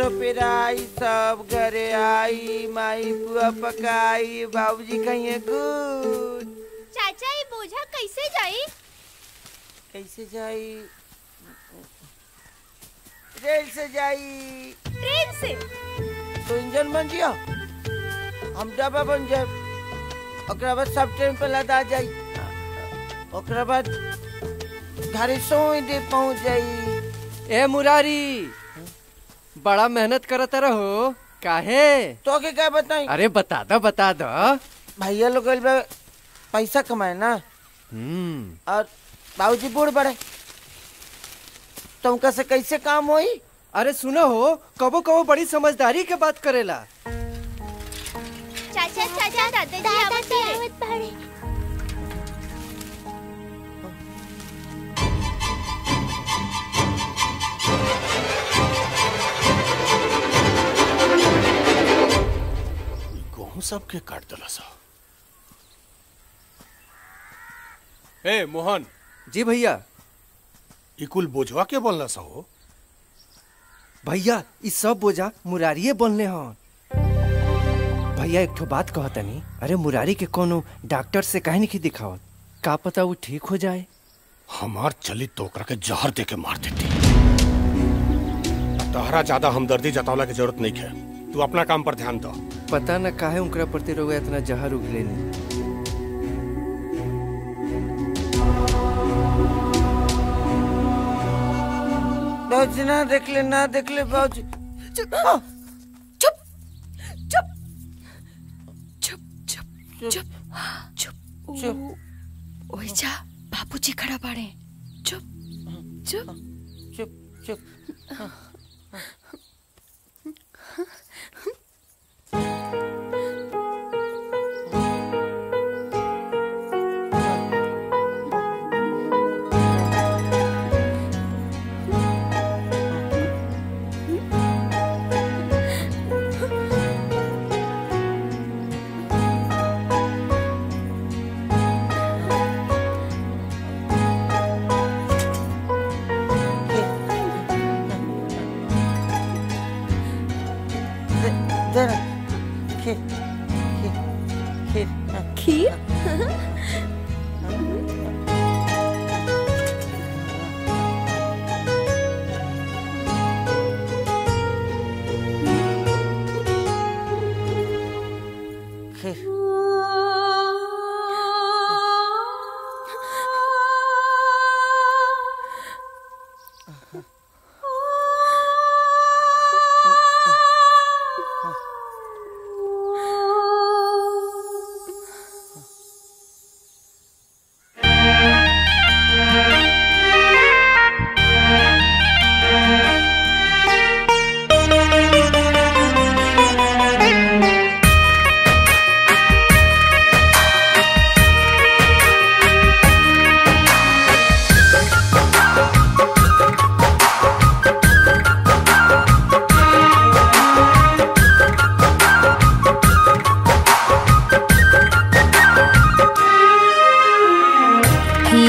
पिराई सब घरे आई, माई पुआ पकाई, बाबूजी कहिए गुड। चाचा ये बोझा कैसे जाई? कैसे जाई? रेल से जाई। ट्रेन से? तो इंजन बन जिया, हम डब्बा बन जाए, ओकरा बाद सब ट्रेन पे लदा जाई, ओकरा बाद घरे सोई दे पहुंच जाई। ए मुरारी, बड़ा मेहनत करत रहो काहे? तो के क्या बताई? अरे बता दो भैया लोग पैसा कमाए ना, और बाबूजी बूढ़ बड़े, तुमका से कैसे काम होई? अरे सुनो हो, कबो कबो बड़ी समझदारी के बात करेला। चाचा चाचा दादाजी आवत बाड़े। सबके काट दला सा। ए मोहन। जी भैया। इकुल बोझवा के बोलना सा हो? भैया इस सब बोझा मुरारिये बोलने हन। भैया एक ठो बात कहतनी, अरे मुरारी के कोनो डॉक्टर से काहे नहीं दिखावत, का पता वो ठीक हो जाए। हमार चली तो ओकरा के जहर दे के मार देती। तहरा ज्यादा हमदर्दी जतावला की जरूरत नहीं है, तू अपना काम पर ध्यान दो। पता न काहे उनकरा प्रति रोग इतना जहर उगलेनी। बाबूजी ना देख ले बाबूजी। चुप चुप चुप चुप चुप चुप चुप। ओए जा, बाबूजी खड़ा बाड़े। चुप चुप चुप चुप। खीर?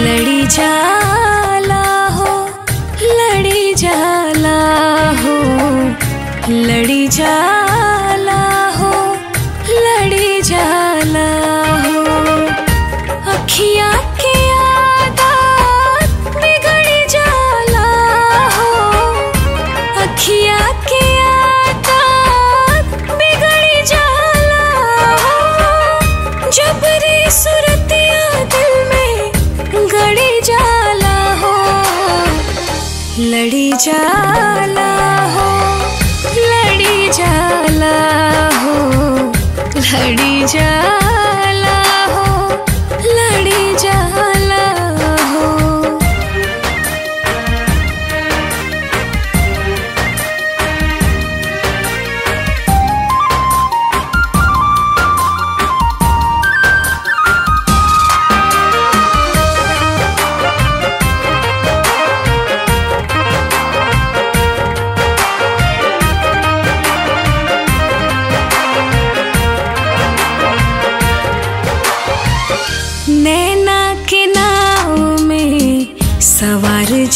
लड़ी जाला हो, लड़ी जाला हो, लड़ी जाला हो, लड़ी जाला हो।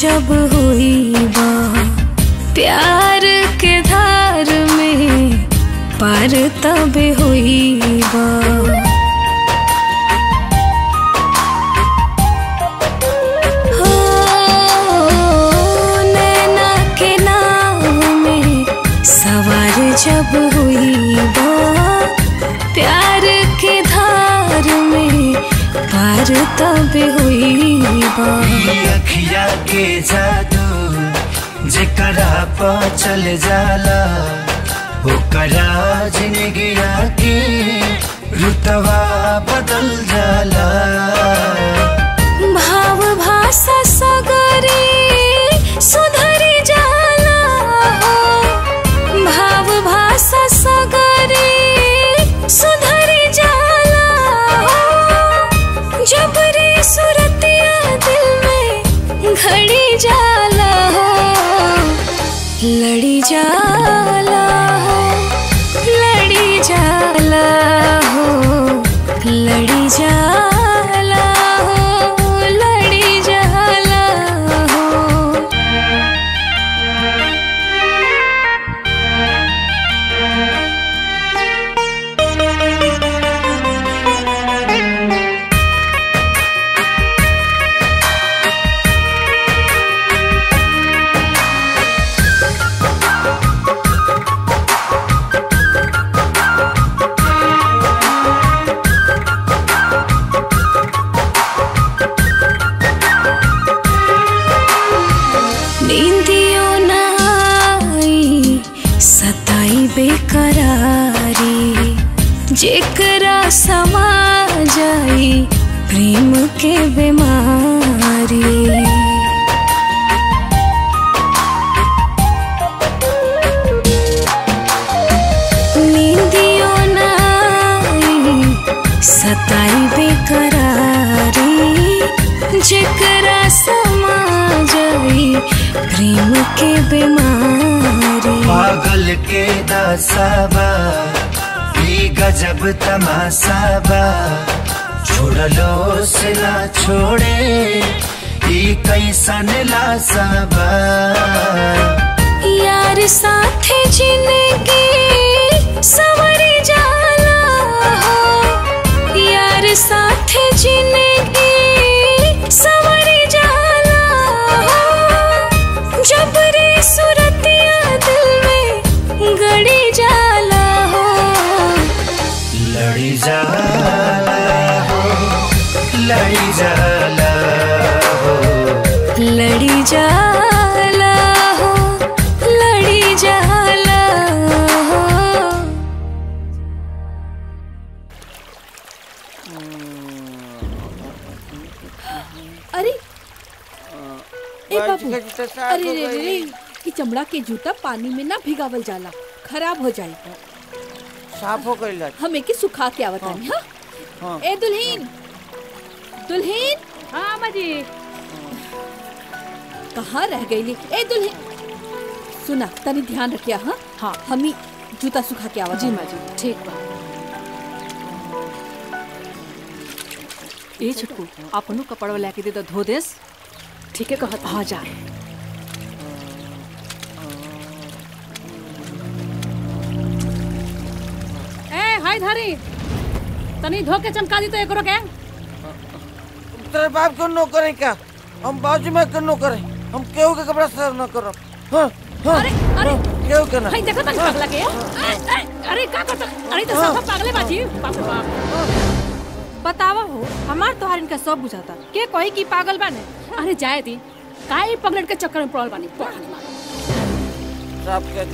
जब हुई बा प्यार के धार में पार तब हुई बा। हो नैना के नाव में सवार जब हुई बा प्यार के धार में पार तब हुई बा। अखिया के जादू जेकरा पा चल जाला ओकरा जिंदगिया के रुतवा बदल जाला। भाव भाषा सगरे सुधरी जाला भाव भाषा सगरे सुधरी जाला। जब रे सुरतिया दिल में घड़ी जाला लड़ी जाला लड़ी जाला लड़ी जाला लड़ी जाला। नींदियों न आई सताई बेकरारी जेकरा समा जाई प्रेम के बीमारी। नींदियों न आई सताई बेकरारी जेकरा समा जाई प्रेम के बीमारी। पागल के दासाबा ई गजब तमासाबा छोड़लो से ना छोड़े ई कैसन लासाबा। यार साथे जिंदगी सवरी जाला यार साथे जिंदगी सवरी जाला। जब रे सुरतिया दिल में गड़ी जाला लड़ी जाला लड़ी जाला लड़ी जाला लड़ी जाला। अरे ए बाबू अरे रे रे कि चमड़ा के जूता पानी में ना भिगावल जाला खराब हो जाए। साफ हो गई हम एके सुखा के आवत हनी। हां ए दुल्हीन दुल्हीन। हां माँ जी कहाँ रह गई ए दुल्हीन। सुना तनी ध्यान रखिया। हाँ हाँ हमी जूता सुखा के आवत। जी माँ जी ठीक बा। ए छुटकू अपनो कपड़वा लेके दे दो धो देस। ठीक है कहत। हाँ जा ए हाय धारी तनी धो के चमका दी तो एकरो के। तेरे बाप को नो करे क्या हम बाजू में कर नो करे हम केहू के कपड़ा साफ न करो। हाँ हाँ अरे अरे केहू के ना हाय देखो तनी पागल के। अरे का करत अरे तो सब पागले बाजी। बाप रे बाप बतावा हो हमार तोहार इनका सब बुझाता के कही की पागल बाने। अरे जाए दी काई पगलेट के चक्कर में पड़ल बानी। साफ कर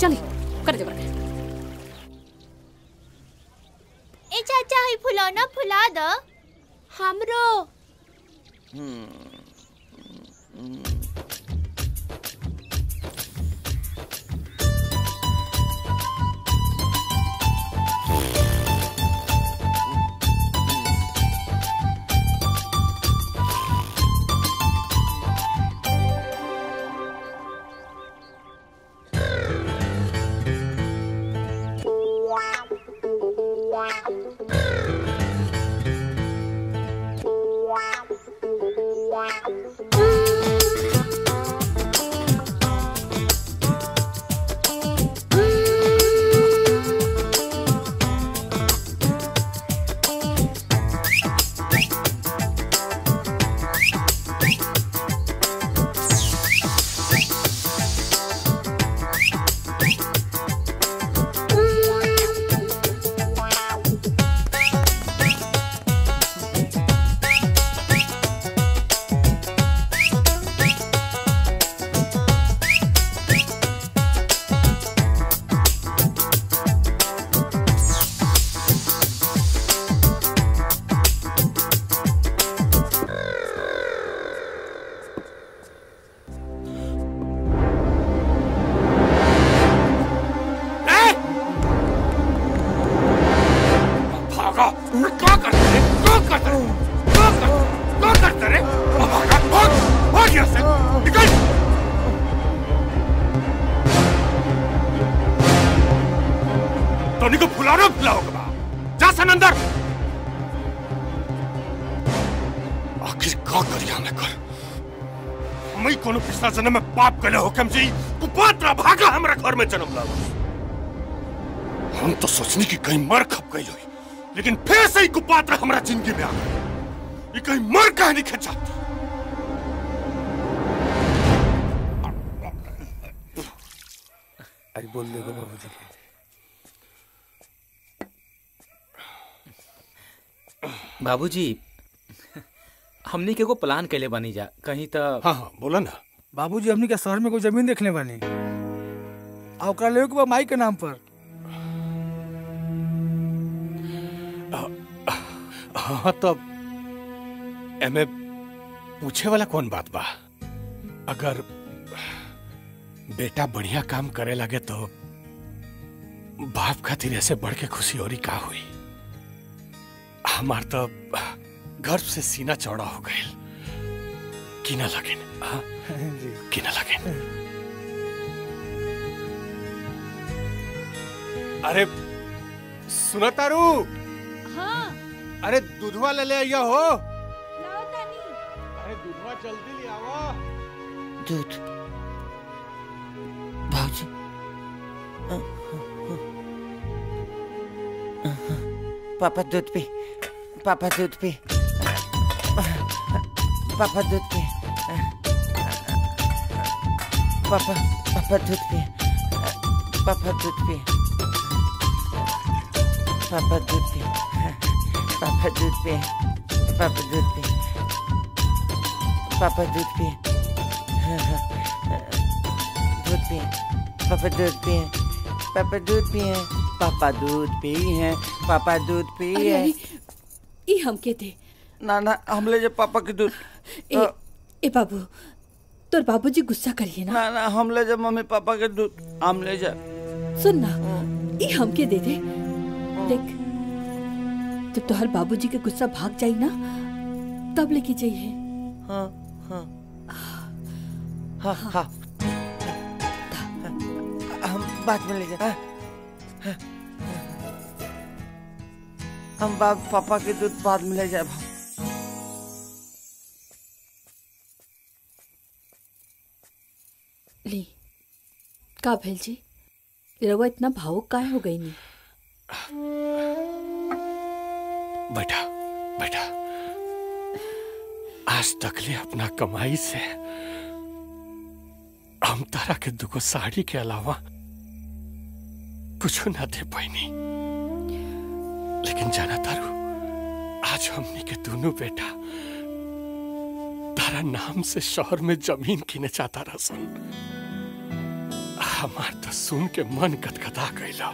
चली कर दे बरके। ए चाचा ही फुलौना फुला द हमरो। भागा क्या करते रे क्या करते रे क्या करते रे भागा भाग यहाँ से निकल टोनी को फुलाना फुलाओगे जा सन अंदर आखिर क्या करिया मैं कर मैं कोनो पिछला जन्म में पाप कले हुकम जी कुपात्र भागा हमरा घर में जन्म लावा हम तो सोचने की कहीं मर खप गई हुई लेकिन फिर से ही कुपात्र हमरा जिंदगी में आ गए ये कहीं मर कहीं नहीं खच जाती अरे बोल देखो बाबूजी बाबूजी हमनी के को प्लान कैले बनी जा कहीं तो हाँ हाँ बोला ना बाबूजी हमनी के शहर में कोई जमीन देखने बानी आ ओकरा लेवे के बा माई के नाम पर हाँ तो एमे पूछे वाला कौन बात बा अगर बेटा बढ़िया काम करे लगे तो बाप खातिर ऐसे बढ़ के खुशी और का हुई हमार तो गर्व से सीना चौड़ा हो गए कि ना लगेन कि ना लगेन अरे सुना तारू हाँ अरे दूधवा ले आइया हो लाओ तानी अरे दूधवा जल्दी ले आओ दूध भाजी पापा दूध पी पापा दूध पी पापा दूध पी पापा दूध पी पापा दूध पी पापा दूध पी पापा दूध पी पापा दूध पी पापा दूध पी दूध पी पापा दूध पी पापा दूध पी पापा दूध पी है पापा दूध पी है ई हमके दे ना ना हम ले जा पापा के दूध ए बाबू तोर बाबूजी गुस्सा करिए ना ना ना हम ले जा मम्मी पापा के दूध हम ले जा सुन ना ई हमके दे दे देख जब तोहर बाबूजी के गुस्सा भाग जाई ना तब लेके जाइए हाँ हाँ हाँ हाँ हम बाद में ले जा हम बाप पापा के दूध बाद में ले जाए ली का भेल जी रवा इतना भावुक काहे हो गई नहीं बेटा बेटा आज तक ले अपना कमाई से हम तारा के दुगो साड़ी के अलावा कुछ ना दे पाईनी लेकिन जाना तारू आज हमनी के दोनों बेटा तारा नाम से शहर में जमीन किने चाहता रसन हमार तो सुन के मन गदगदा गईला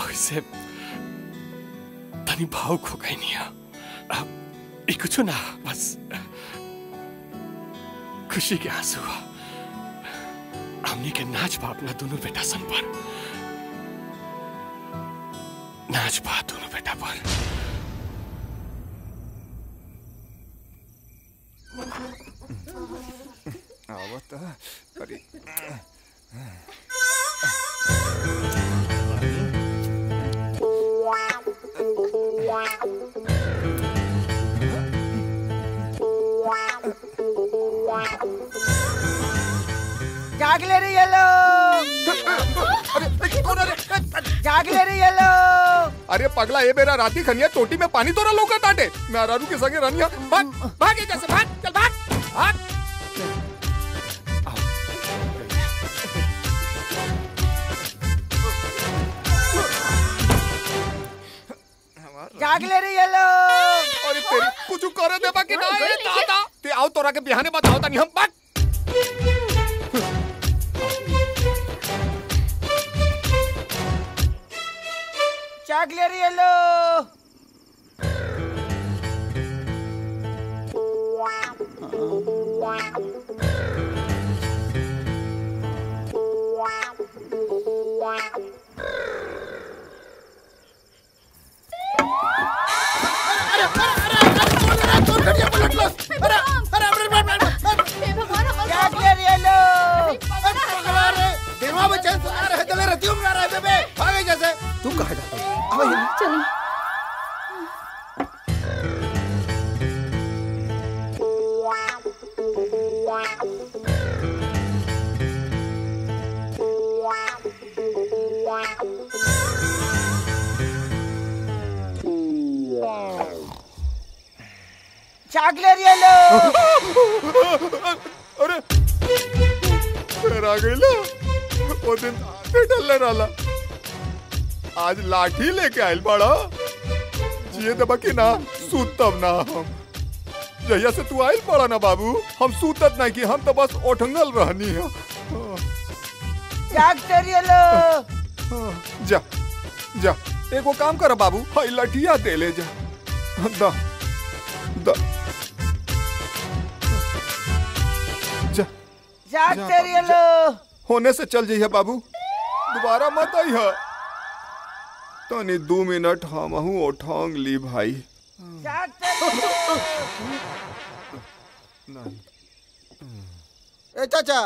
ऐसे तनी भावुक हो गई नहीं अब कुछ ना बस खुशी के आंसू हमनी के नाच बा अपना दोनों बेटा सन पर नाच बा दोनों बेटा पर जाग ले रही है लोग जाग ले रही है लोग अरे पगला ये मेरा राती खनिया चोटी में पानी तोरा लोका ताटे मैं अरारू के संगे रनिया भाग भाग जैसे भाग चल भाग भाग जाग ले रही है लोग अरे तेरी कुछ करे दे बाकी ना ये दादा ते आओ तोरा के बिहाने बताओ तनी हम भाग जाग ले रही है लोग तू कहाँ जाता है? चलो चॉकलेट ये लो। अरे फिर आ गई लो। वो दिन डल रहा आज लाठी लेके आयल बड़ा जिए दबा की ना सूतब ना हम जहिया से तू आयल पड़ा ना बाबू हम सूतत नहीं की हम तो बस ओठंगल रहनी है। चॉकलेट ये लो। जा जा एगो काम कर बाबू हाई लठिया दे ले जा दा दा जा चॉकलेट ये लो। होने से चल जाइए बाबू दोबारा मत आई है तनी 2 मिनट हम उठांग ली भाई। ए चाचा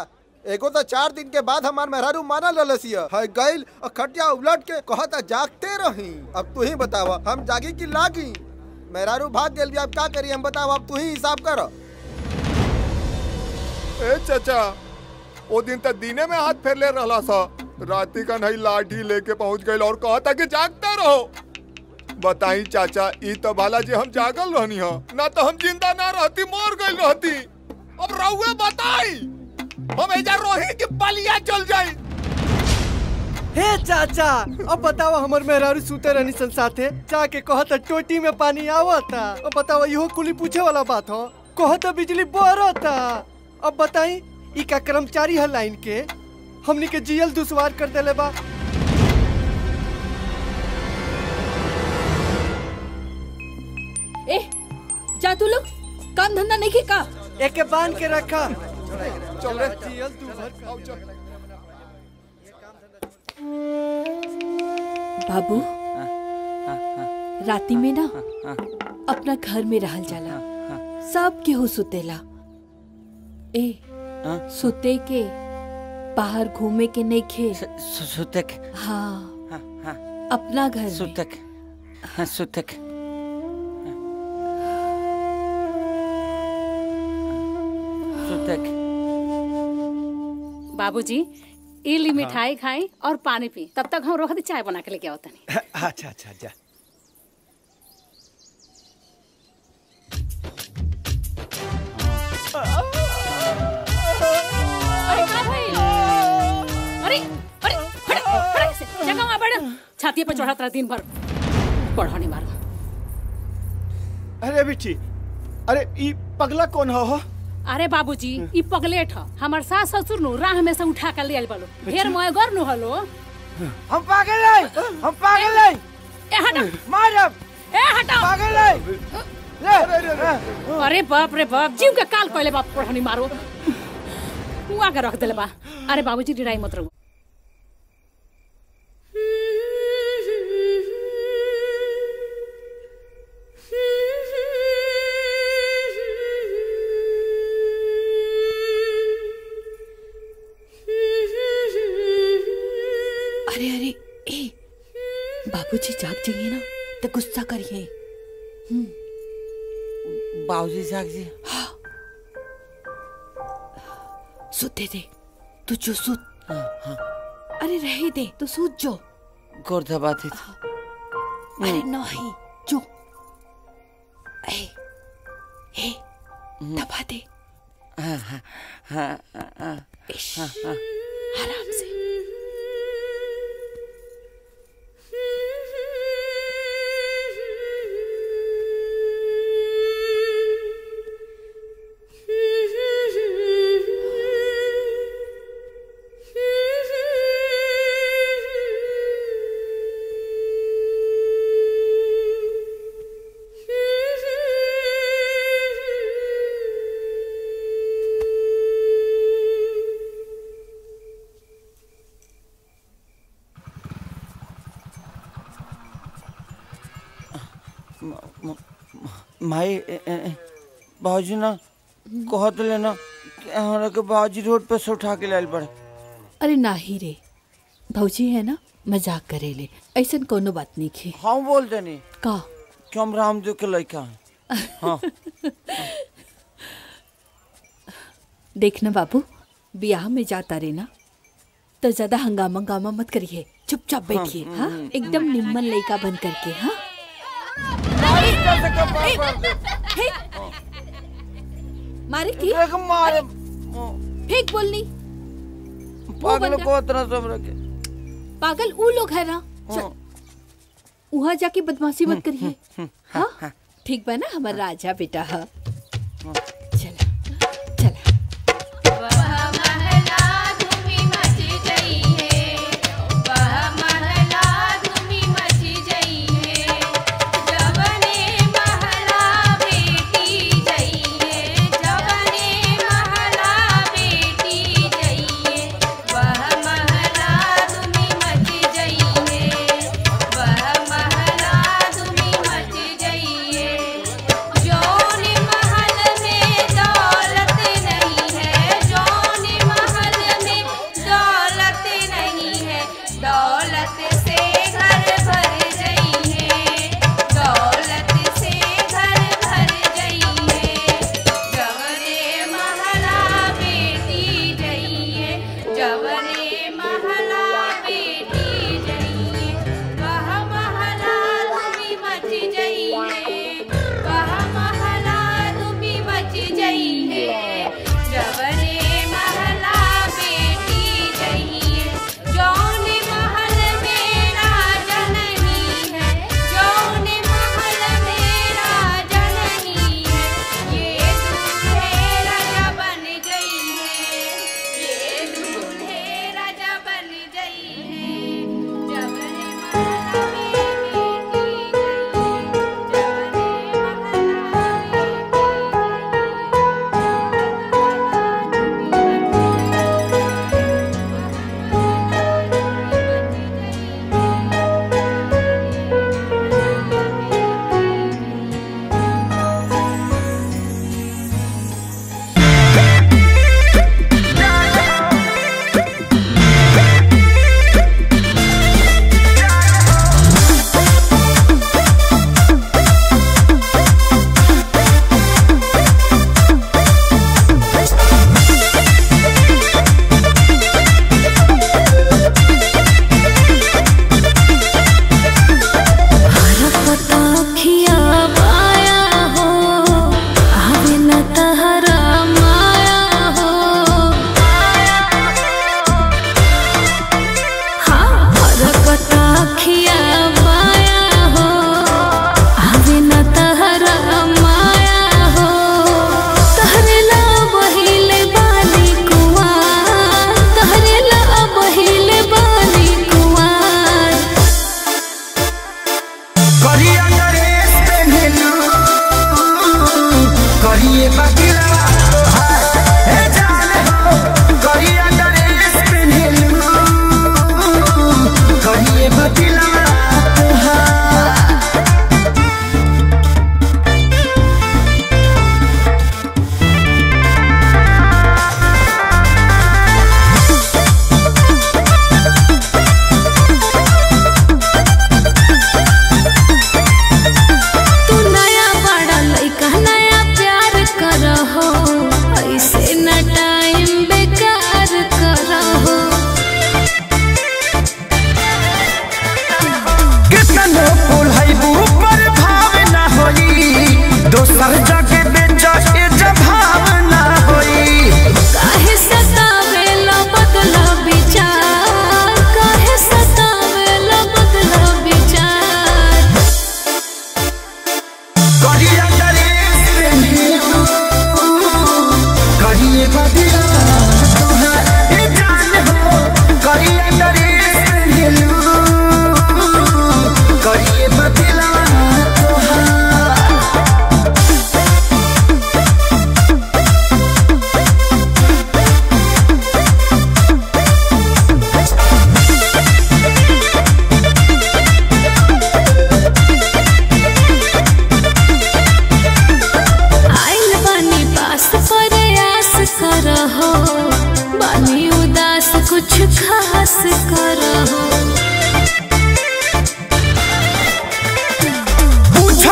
एगो तो 4 दिन के बाद हमार मेहरारू माना ललसिया है गइल और खटिया उलट के कहता जागते रही। अब तू ही बतावा हम जागी की लागी? मेहरारू भाग गेल भी अब क्या करी हम बतावा अब तू ही हिसाब कर। ए चाचा वो दिन तक दीने में हाथ फेर ले रहा सा राती का नहीं लाठी लेके पहुंच गए और कहा था कि जागते रहो। बताई चाचा ई तो भाला जी हम जागल रहनी हो ना तो हम जिंदा ना रहती मर गई रहती। अब रहुए बताई हम एजा रोही की बलिया चल जाई। हे चाचा अब बताओ हमर मेहरारू सूते रहनी सन साथे जाके कहता टोटी में पानी आवता। अब बताओ इहो कुली पूछे वाला बात हो कहता बिजली बरता। अब बताई ई का कर्मचारी है लाइन के हमनी के जियल दुश्वार कर देले बा। ए जा तू लोग काम धंधा नहीं का एके बांध के रखा। चल रे जियल तू भर बाबू राती में ना अपना घर में रहल जाला सब केहू सुतेला। ए सुते के बाहर घूमे के नहीं खे सुतक। हाँ अपना घर सुतक। हाँ सुतक। सुतक। बाबूजी इली मिठाई खाई और पानी पी तब तक हम रोहती चाय बना के लेके आओ तनी। अच्छा अच्छा जा अरे अरे फड़क से जगह में बढ़ छाती पे चढ़ा दिन भर पढ़ानी मारो। अरे बिट्टी अरे ई पगला कौन हो? अरे बाबूजी ई पगलेट ह हमर सास ससुर नु राह में से उठा के ले आइल बालो ढेर मोय गर नु हलो। हम पागल नहीं हम पागल नहीं। ए हटा मारब। ए हटा पागल नहीं। अरे बाप रे बाप जीव के काल कहले बाप पढ़ानी मारो हुआ के रख देले बा। अरे बाबूजी डिराई मत रहो। अरे अरे ए बाबूजी जाग जाइए ना तो गुस्सा करिए। बाबूजी जाग जी। हाँ। सुते दे तू जो सुत। हाँ। अरे रहे दे तू सूत जो गोर दबा दे। अरे नहीं जो ए ए दबा दे। हाँ हाँ हाँ हाँ हाँ आराम से। माई बाबूजी ना कहत लेना कि हमरा के बाबूजी रोड पे से उठा के लाइल पड़े। अरे नाही रे, भौजी है ना मजाक करेले, ऐसन कोनो बात नहीं खे। हम बोल देनी का कि हम रामदेव के लड़का हैं। हाँ। देखना बाबू, ब्याह में जाता रे ना तो ज्यादा हंगामा मत करिए, चुपचाप बैठिए। हाँ, एकदम निम्मन लड़का बन करके। हाँ मारे की मारे फेंक बोलनी पागल को इतना सब रखे। पागल वो लोग है ना, वहाँ जाके बदमाशी मत करिए। हाँ ठीक बा ना हमारा राजा बेटा। हाँ जौन महल में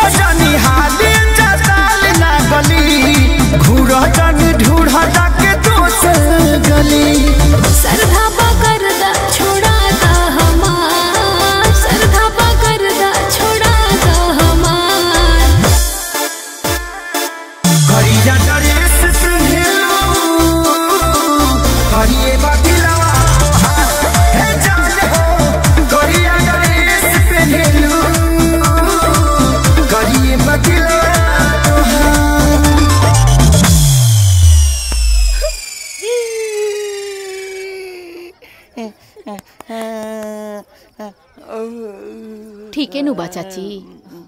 पूछो जानी हाली जताल ना गली घूरा जानी ढूढ़ा जाके दोसर गली सरधा पकड़ दा छोड़ा दा हमार सरधा पकड़ दा छोड़ा दा हमार करिया ड्रेस पहनलो करिए बगिलवा है जान हो करिया ड्रेस पहनलो करिए बगिलवा ठीक है नुबा चाची,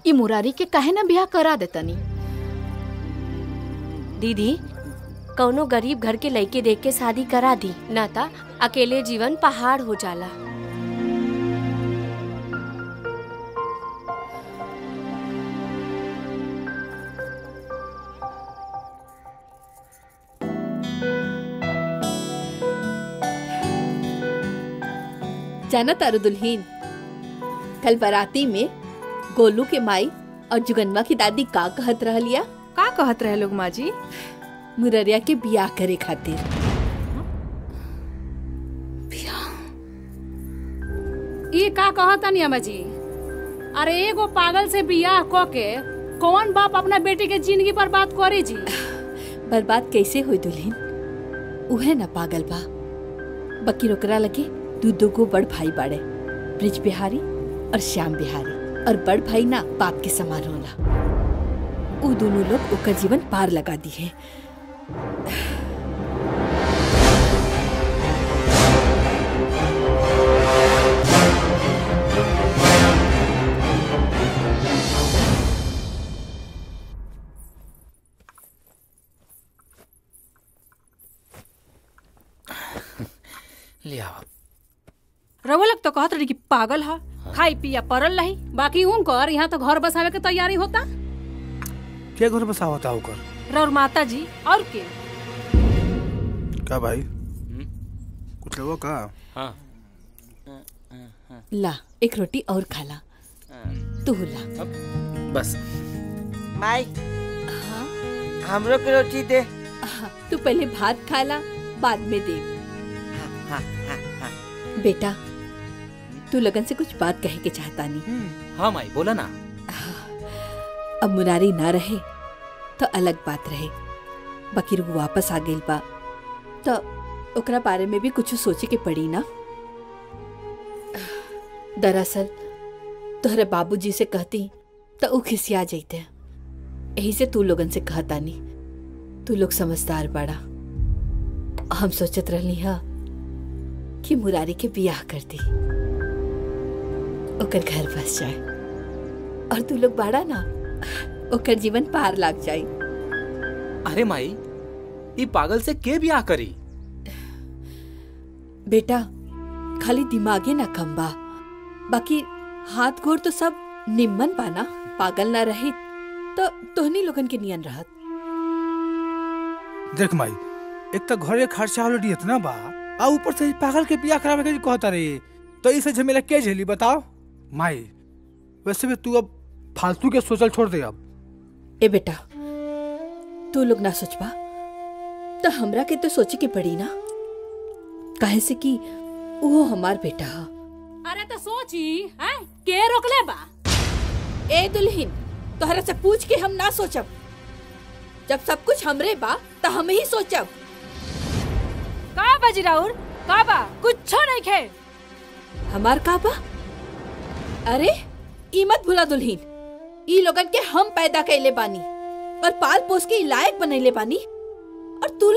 ई मुरारी के काहे ना ब्याह करा देतनी। दीदी कौनो गरीब घर के लड़के देख के शादी करा दी, ना ता अकेले जीवन पहाड़ हो जाला। जाना तारू दुल्हीन, कल बाराती में गोलू के माई और जुगनवा की दादी का कहत रहलिया? का कहत रहे लोग माँ जी? मुररिया के बियाह करे खातिर। ये का कहता नहीं अम्मा जी? अरे एगो पागल से बियाह क के कौन बाप अपना बेटी के जिंदगी बर्बाद करे जी? बर्बाद कैसे हुई दुल्हीन? उहे ना पागल बा, बकी ओकरा लगे दू को बड़ भाई बाड़े, ब्रिज बिहारी और श्याम बिहारी, और बड़ भाई ना बाप के समान होला। वो दोनों लोग ओकर जीवन पार लगा दी है। लिया रवो लग तो कहत रही कि पागल है, खाई पिया परल रही, बाकी उनकर यहाँ तो घर बसावे के तैयारी होता। क्या घर बसा होता होकर? रौर माता जी और के का भाई कुछ लोगों का? हाँ। ला एक रोटी और खाला, तू ला बस। माई हमरो के रोटी दे। तू पहले भात खाला, बाद में दे। बेटा तू लगन से कुछ बात कहे के चाहता नहीं? हाँ माई बोला ना। अब मुरारी ना रहे तो अलग बात रहे, बकीर वो वापस आ गई बा तो ओकरा बारे में भी कुछ सोचे के पड़ी ना। दरअसल तोहरे बाबूजी से कहती तो वो खिसिया जाते, यही से तू लोगन से कहता नहीं। तू लोग समझदार बड़ा। हम सोचत रहनी हा कि मुरारी के बियाह कर दी, ओकर घर बस जाए, और तू लोग बाड़ा ना ओकर जीवन पार लाग जाए। अरे माई ये पागल से के बियाह करी? बेटा खाली दिमागे ना कम बा, बाकी हाथ गोड़ तो सब निम्मन बा ना। पागल ना रही तो तोहनी लोगन के नियन रहत। देख माई, एक तो घरे खर्चा ऑलरेडी इतना बा, आ ऊपर से पागल के बियाह करावे के कहता रही, तो इसे झमेला के झेली बताओ? माई वैसे भी तू अब फालतू के सोचल छोड़ दे अब। ए बेटा तू लोग ना सोचबा तो हमरा के तो सोचे के पड़ी ना, काहे से कि वो हमार बेटा हा। अरे तो सोची है के रोकले बा? ए दुल्हीन तोहरा से पूछ के हम ना सोचब, जब सब कुछ हमरे बा तो हम ही सोचब। का बाजी राउर का बा? कुछ नहीं खे हमार का बा? अरे ई मत भूला दुल्हीन, ई लोगन के हम पैदा कैले बानी और पाल पोस के लायक बनैले बानी, और तू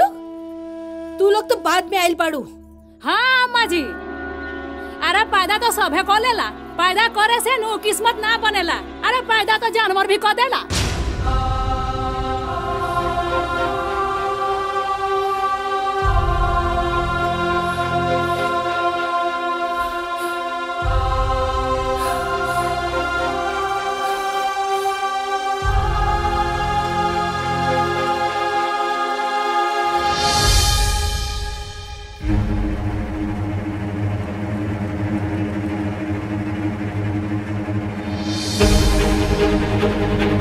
लोग तो बाद में आइल बाड़ू। हाँ अम्मा जी, अरे पैदा तो सभे को लेला, पैदा करे से नो किस्मत ना बनेला। अरे पैदा तो जानवर भी को देला। Thank you.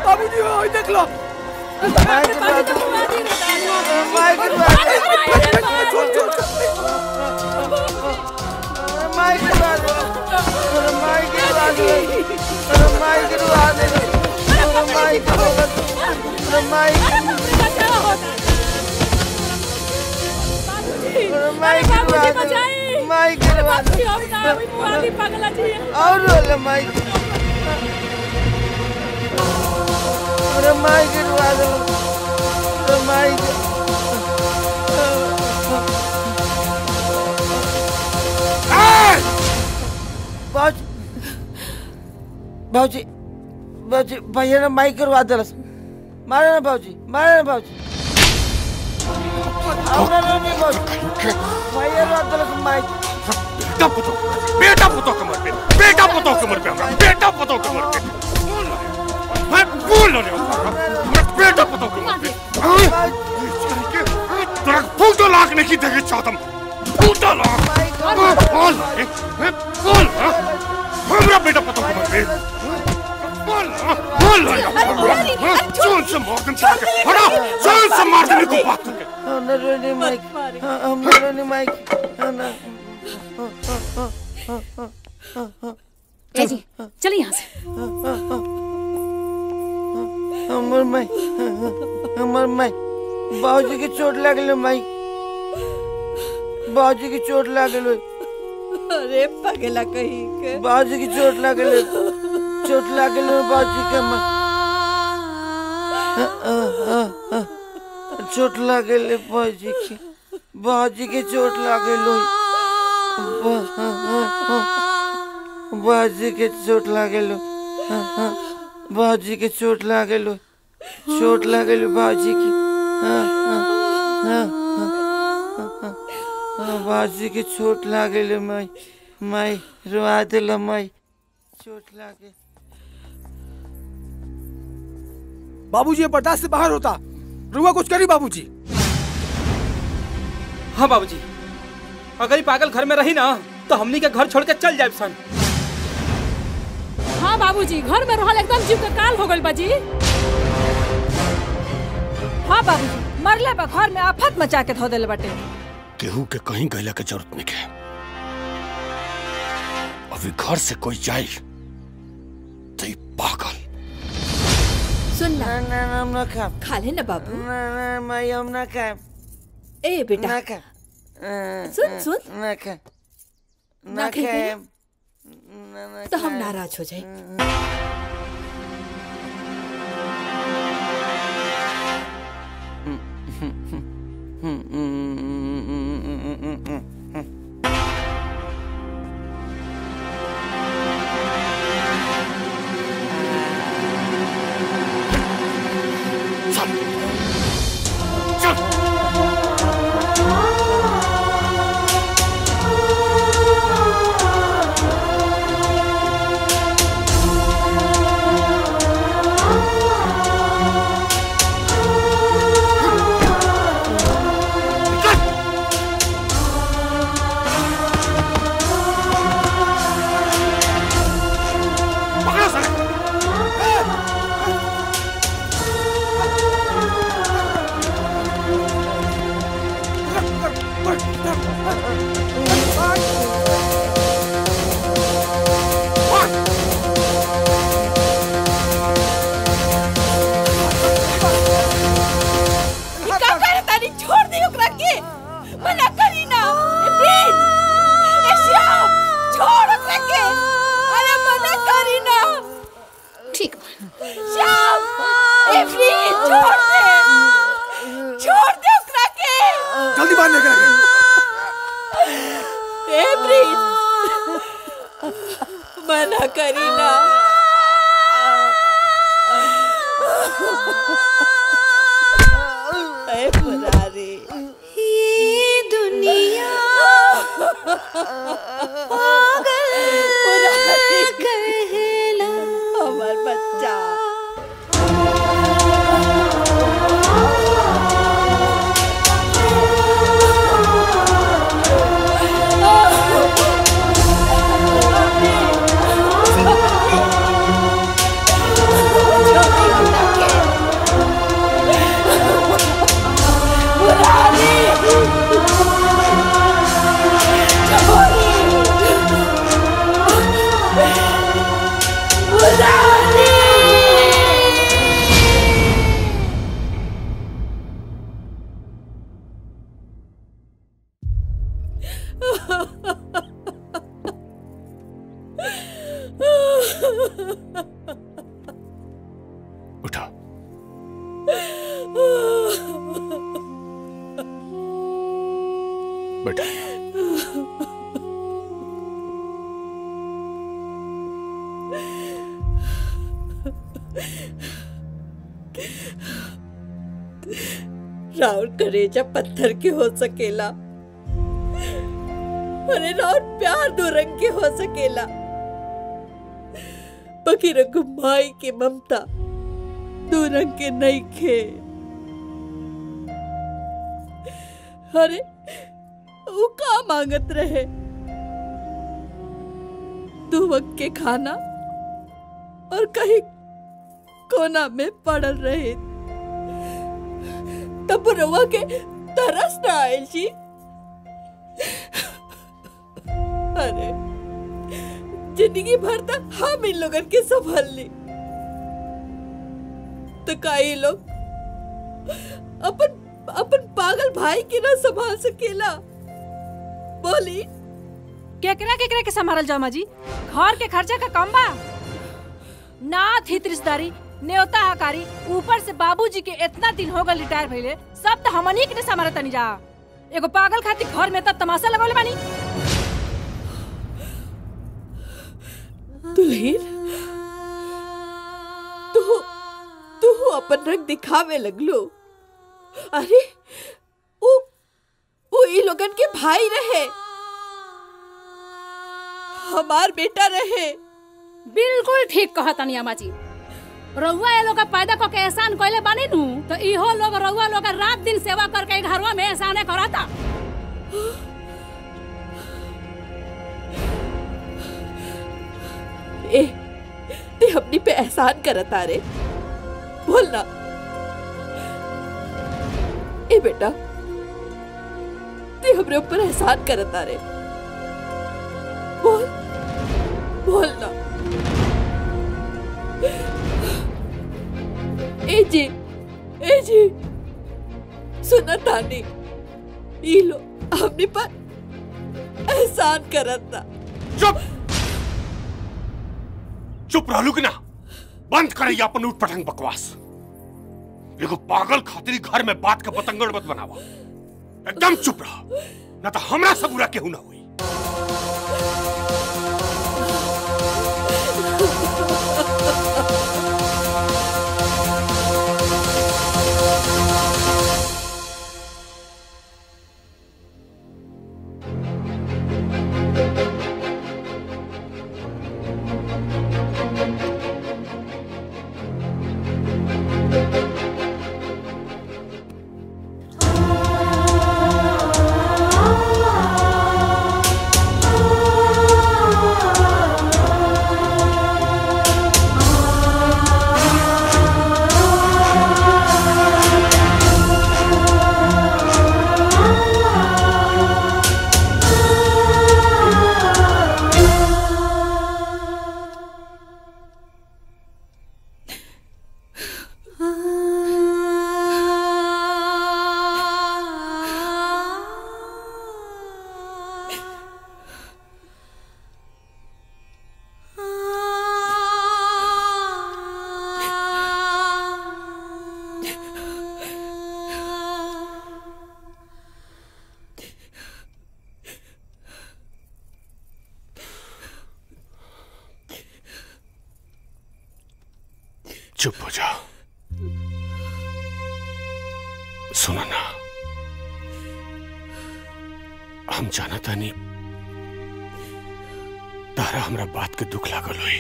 बाबूजी ओए देख लो भाजी भाजी भैया ने माइक करवा दलस मारे ना भाजी मारे ना भाजी आवरा नहीं भाजी भैया ने दलस माइक बेटा पुतो कमर पे बेटा पुतो कमर पे बेटा पुतो कमर पे मैं बोल रहा हूं बेटा पुतो कमर पे तेरा फूटो लाख नहीं देखे चाहतम फूटो लाख बोल बोल हमरा बेटा पुतो कमर पे बोल जोन से मार के हटा जोन से मार देने को बात करके हमने माइक माइक जी चलिए यहाँ से हमर माई बाबूजी की चोट लागल माई बाबूजी की चोट लागल अरे पगला कहीं के बाबूजी की चोट लागल बाबूजी के चोट लागल बाबूजी की चोट लागल बाजी के चोट लागल बाजी के चोट लागल बाजी की बाजी के चोट लागल माई माई रुआ दिल माई चोट लागे बाबूजी ये बर्दाश्त से बाहर होता रुआ कुछ करी बाबूजी हाँ बाबूजी अगर ये पागल घर में रही ना तो हमनी के घर छोड़ के चल जाए सन हाँ बाबूजी घर में रहल एकदम जीव का काल हो गइल बाजी हाँ बाबूजी मरले बा घर में आफत मचा के धो देले बाटे केहू के कहीं गइला के जरूरत नहीं है अभी घर से कोई जाए तो पागल सुन ना हम ना खा ले ना बाबू माई हम ना खाए ए बेटा ना खा सुन सुन ना खा ना खाए तो हम नाराज हो जाए मना करी ना। ऐ मुरारी, ये दुनिया पागल कहला हमार बच्चा। उठा। बेटा राउर करेजा पत्थर के हो सकेला, अरे राउर प्यार दो रंग के हो सकेला, बाकी रंग माई के ममता दो रंग के नहीं खे। अरे वो का मांगत रहे? 2 वक्त के खाना और कहीं कोना में पड़ल रहे तब रवा के तरस न आयल जी। अरे जिंदगी भर तक हम इन लोगन के संभाल ली तो का ये लोग अपन पागल भाई के ना संभाल सकेला? बोली केकरा केकरा के संभाल जाओ माँ जी? घर के खर्चा का कम बा नाथ हित रिश्तेदारी न्योता हकारी, ऊपर से बाबूजी के इतना दिन हो गए रिटायर भइले, सब तो हमनी के संभाल तनी जा। एगो पागल खातिर घर में तब तमाशा लगौले बानी। दुल्हन तू अपन रंग दिखावे लगलो। अरे वो ई लोगन के भाई रहे, हमार बेटा रहे। बिल्कुल ठीक कहा तनी अम्मा जी। रउआ ये लोग पैदा को के एहसान कइले बानी नु तो इहो लोग रउआ लोग रात दिन सेवा करके घरवा में एहसाने कराता। ते अपनी पे एहसान करता रे? बोलना ए बेटा, ते हमरे ऊपर एहसान करता रे? बोलना। ए जी सुना तानी, ये लो हमने पर एहसान करता। चुप रहलू कि ना? बंद करे अपन उठ पटंग बकवास। एगो पागल खातिर घर में बात का पतंगड़ मत बनावा। एकदम चुप रह, ना तो हमरा से बुरा केहू ना हुई। चुप हो जा। सुनो ना, हम जाना था नहीं तारा हमरा बात के दुख लागल हुई।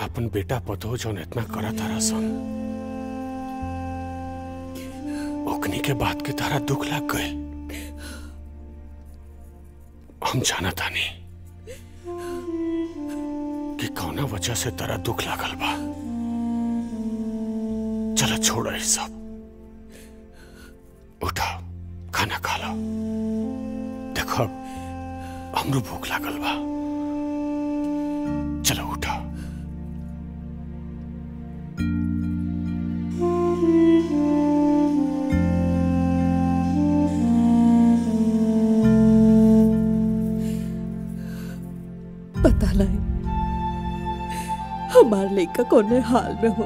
अपन बेटा पतो जो इतना करा तारा सन, ओकनी के बात के तारा दुख लाग गए। हम जाना था नहीं कि कौना वजह से तारा दुख लागल बा। चलो छोड़ो ये सब, उठा खाना खा लो। देखो हमरो भूख लागल बा, चलो उठा। पता नहीं हमार लड़का कौन हाल में हो,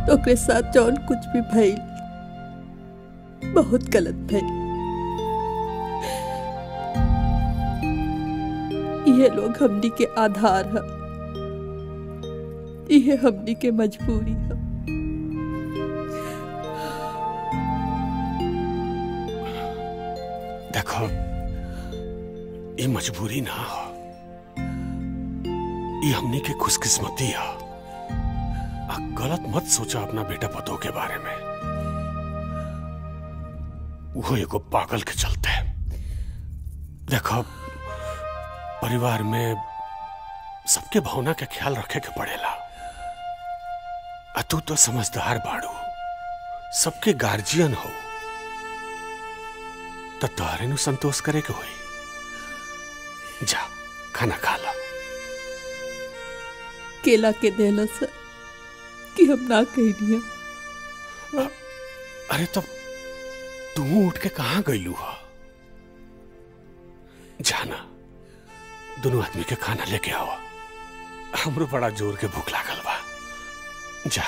तो के साथ जौन कुछ भी भइल बहुत गलत भइल। ये लोग हमनी के आधार है, ये हमनी के मजबूरी है। देखो ये मजबूरी ना हो, ये हमनी के खुशकिस्मती है। गलत मत सोचा अपना बेटा पतों के बारे में, वो एगो पागल के चलते। देखो परिवार में सबके भावना के ख्याल रखे के पड़ेला। तू तो समझदार बाड़ू, सबके गार्जियन हो, तो तारे नु संतोष करे के होई। जा खाना खा ला। केला के देला सर कि हम ना कह दिया। अरे तो तू उठ के कहां गईलू हा? जाना दोनों आदमी के खाना लेके आओ, हमरो बड़ा जोर के भूख लागल बा। जा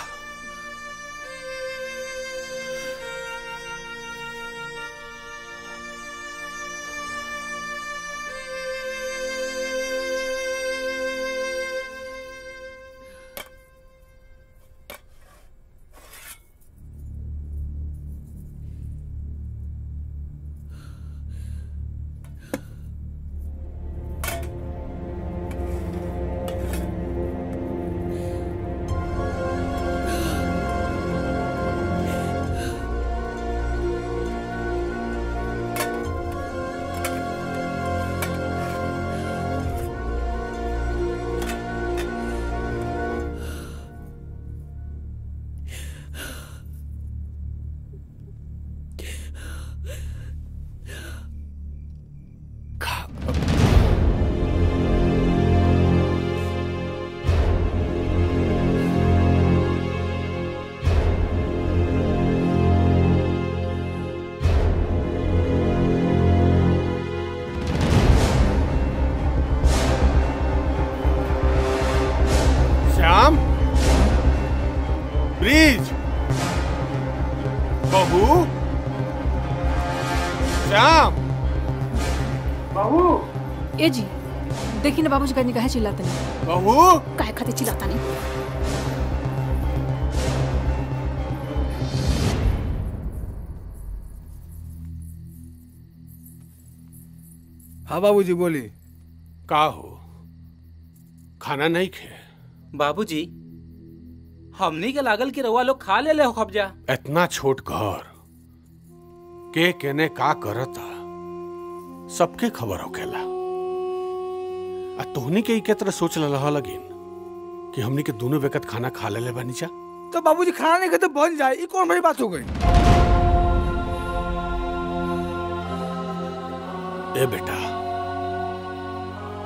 ब्रिज, बहू, श्याम, बहू। ए जी देखी ना बाबूजी कहीं कहे चिल्लाते नहीं। बहू काहे खाते चिल्लाता नहीं? हाँ बाबूजी बोली। का हो, खाना नहीं खे? बाबूजी हमनी के लागल कि रउआ लोग खा ले हो कब्जा। इतना छोट घर के केने का करता सबके खबर होखेला। तोहनी के के तरह सोच लहा लगिन कि हमनी के दोनों वक्त खाना खा ले बानी जा। तो बाबूजी खाना नहीं खाते बन जाए, ये कौन बड़ी बात हो गई? ए बेटा,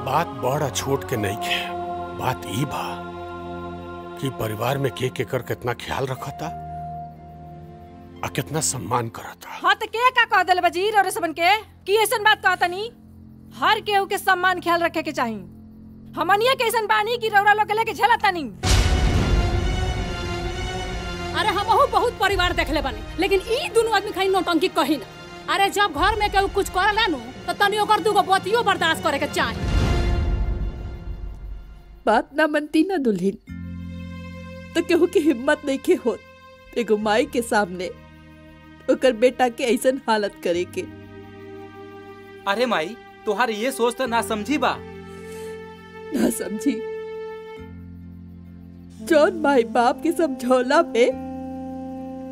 बात बड़ा छोट के नहीं खे। बात ई बा कि परिवार में के कर कितना ख्याल रखता और कितना सम्मान करता। हाँ तो के का कह दिल बजीर और सबन के कि ऐसन बात कहता नहीं। हर केहू के सम्मान ख्याल रखे के चाहिए। हमनिया के ऐसन बानी कि रौरा लोग लेके झेलता नहीं। अरे हमहू बहुत परिवार देखले बानी, लेकिन ई दोनों आदमी खाली नौटंकी कही ना। अरे जब घर में केहू कुछ करला नु तो तनी ओकर दूगो बतियो बर्दाश्त करे के चाहिए। बात ना मनती ना दुल्हन, तो केहू की हिम्मत नहीं के होत एगो माई के सामने ओकर बेटा के ऐसन हालत करे के। अरे माई, तुहार ये सोच तो ना समझी बा। ना समझी? जौन माई बाप के समझौला पे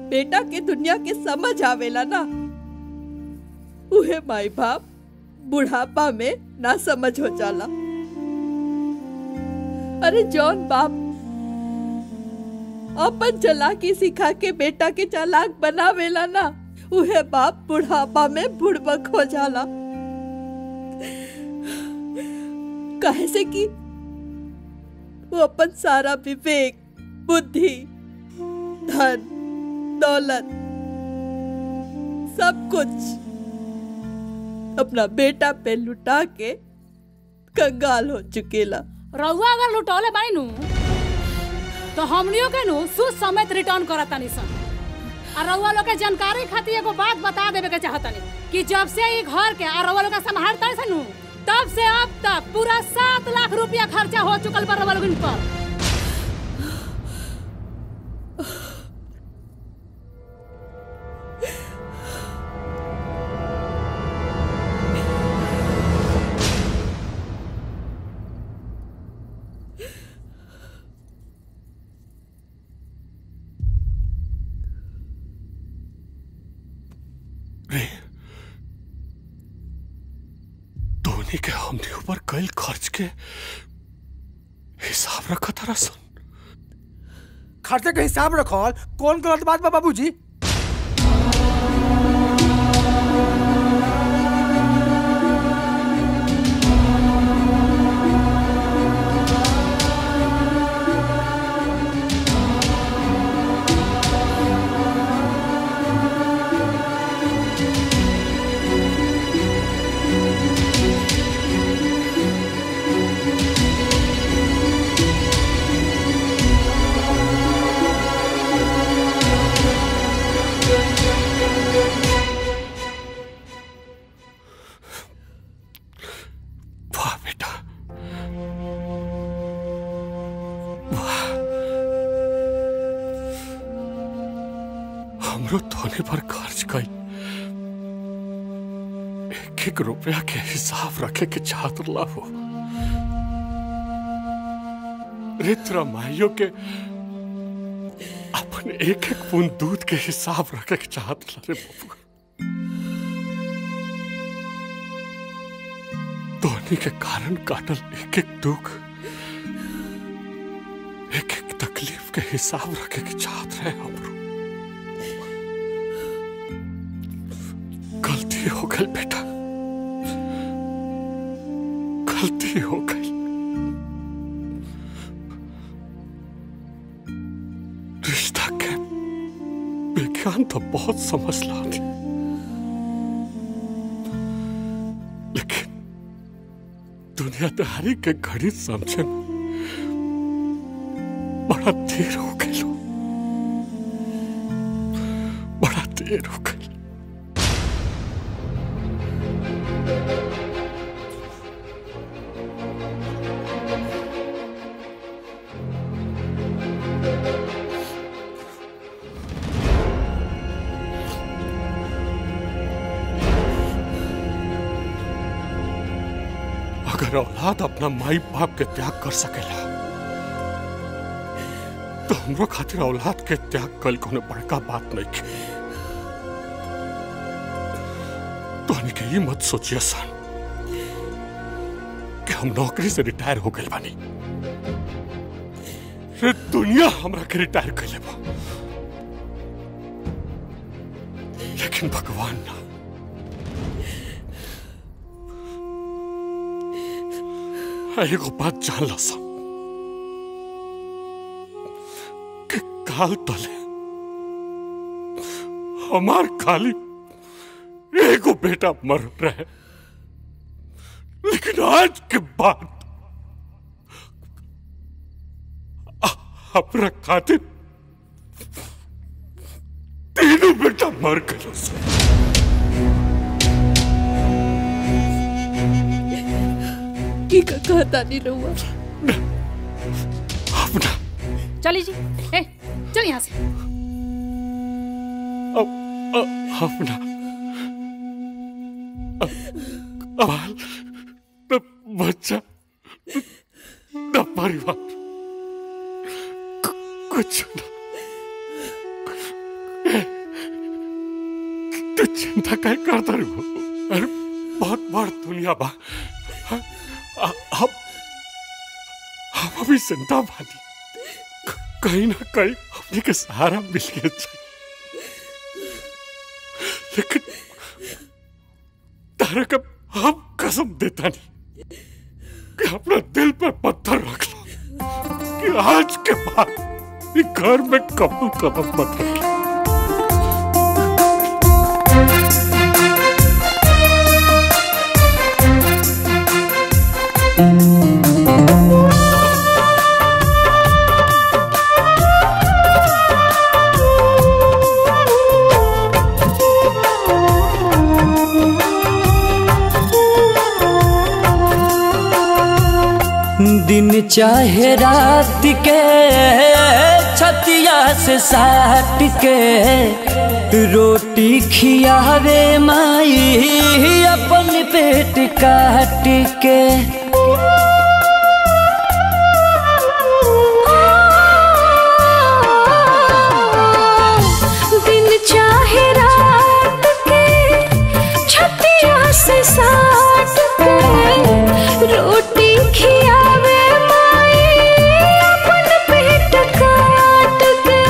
बेटा के दुनिया के समझ आवेला ना, उहे माई बाप बुढ़ापा में ना समझ हो जाला। अरे जौन बाप अपन चालाकी सिखा के बेटा के चालाक बनावेला ना, उहे बाप बुढ़ापा में बुड़बक हो जाला। काहे से कि वो अपन सारा विवेक, बुद्धि, धन, दौलत, सब कुछ अपना बेटा पे लुटा के कंगाल हो चुकेला। रउआ अगर लुटौले बानी नु तो हमनियों के नु सूद समेत रिटर्न करतानी सन। और रउआ लोग के जानकारी खातिर एगो बात बता देवे के चाहतानी कि जब से ई घर के और रउआ लोग के संभालता सन नु, तब से अब तक पूरा 7 लाख रुपया खर्चा हो चुकल बा रउआ लोगन पर। धोनी के हमने ऊपर कल खर्च के हिसाब रखा था रसन। खर्चे के हिसाब रखो, कौन गलत बात बा बाबूजी? हमरो धोनी पर खर्च कई 1-1 रुपया के हिसाब रखे के चाहत हो। रित्रा माइयों के अपने 1-1 बूंद दूध के हिसाब रखे के चाहत रे बाबू। धोनी के कारण काटल 1-1 दुख, 1-1 तकलीफ के हिसाब रखे के चाहत रहे हमरो। गलती हो गई बेटा, गलती हो गई। रिश्ता के विज्ञान तो बहुत समझ ला थी, लेकिन दुनियादारी के घड़ी समझे में बड़ा देर हो गई, बड़ा देर हो गई। अगर औलाद अपना माई बाप के त्याग कर सकेला तो हमरो खातिर औलाद के त्याग कल कोनो बड़का बात नहीं के। तो के ये मत सोचिए सन कि हम नौकरी से रिटायर हो गए बानी। रे दुनिया हमरा के रिटायर कर ले बा, लेकिन भगवान ना। एगो बात जान ला सा कि काल तले हमार खाली एगो बेटा मर रहे, लेकिन आज के बाद अपना खातिर तीनों बेटा मर गए। की कहता नहीं रहूआ, अपना चली जी ए चल यहाँ से। अपना अबाल न बच्चा न परिवार कुछ न। तू चिंता क्या करता रहो? अरे बहुत बड़ दुनिया बा। हम अभी जिंदा बानी, कहीं ना कहीं हमने के सहारा मिल गया चाहिए। लेकिन तारा का हम कसम देता नहीं कि अपना दिल पर पत्थर रख लो कि आज के बाद ये घर में कबूल कदम मत रखी। दिन चाहे रात के छतिया से साट के रोटी खियावे माई अपन पेट काट के। दिन चाहे रात के छतिया से साट के रोटी खियावे माई अपन पेट काट के,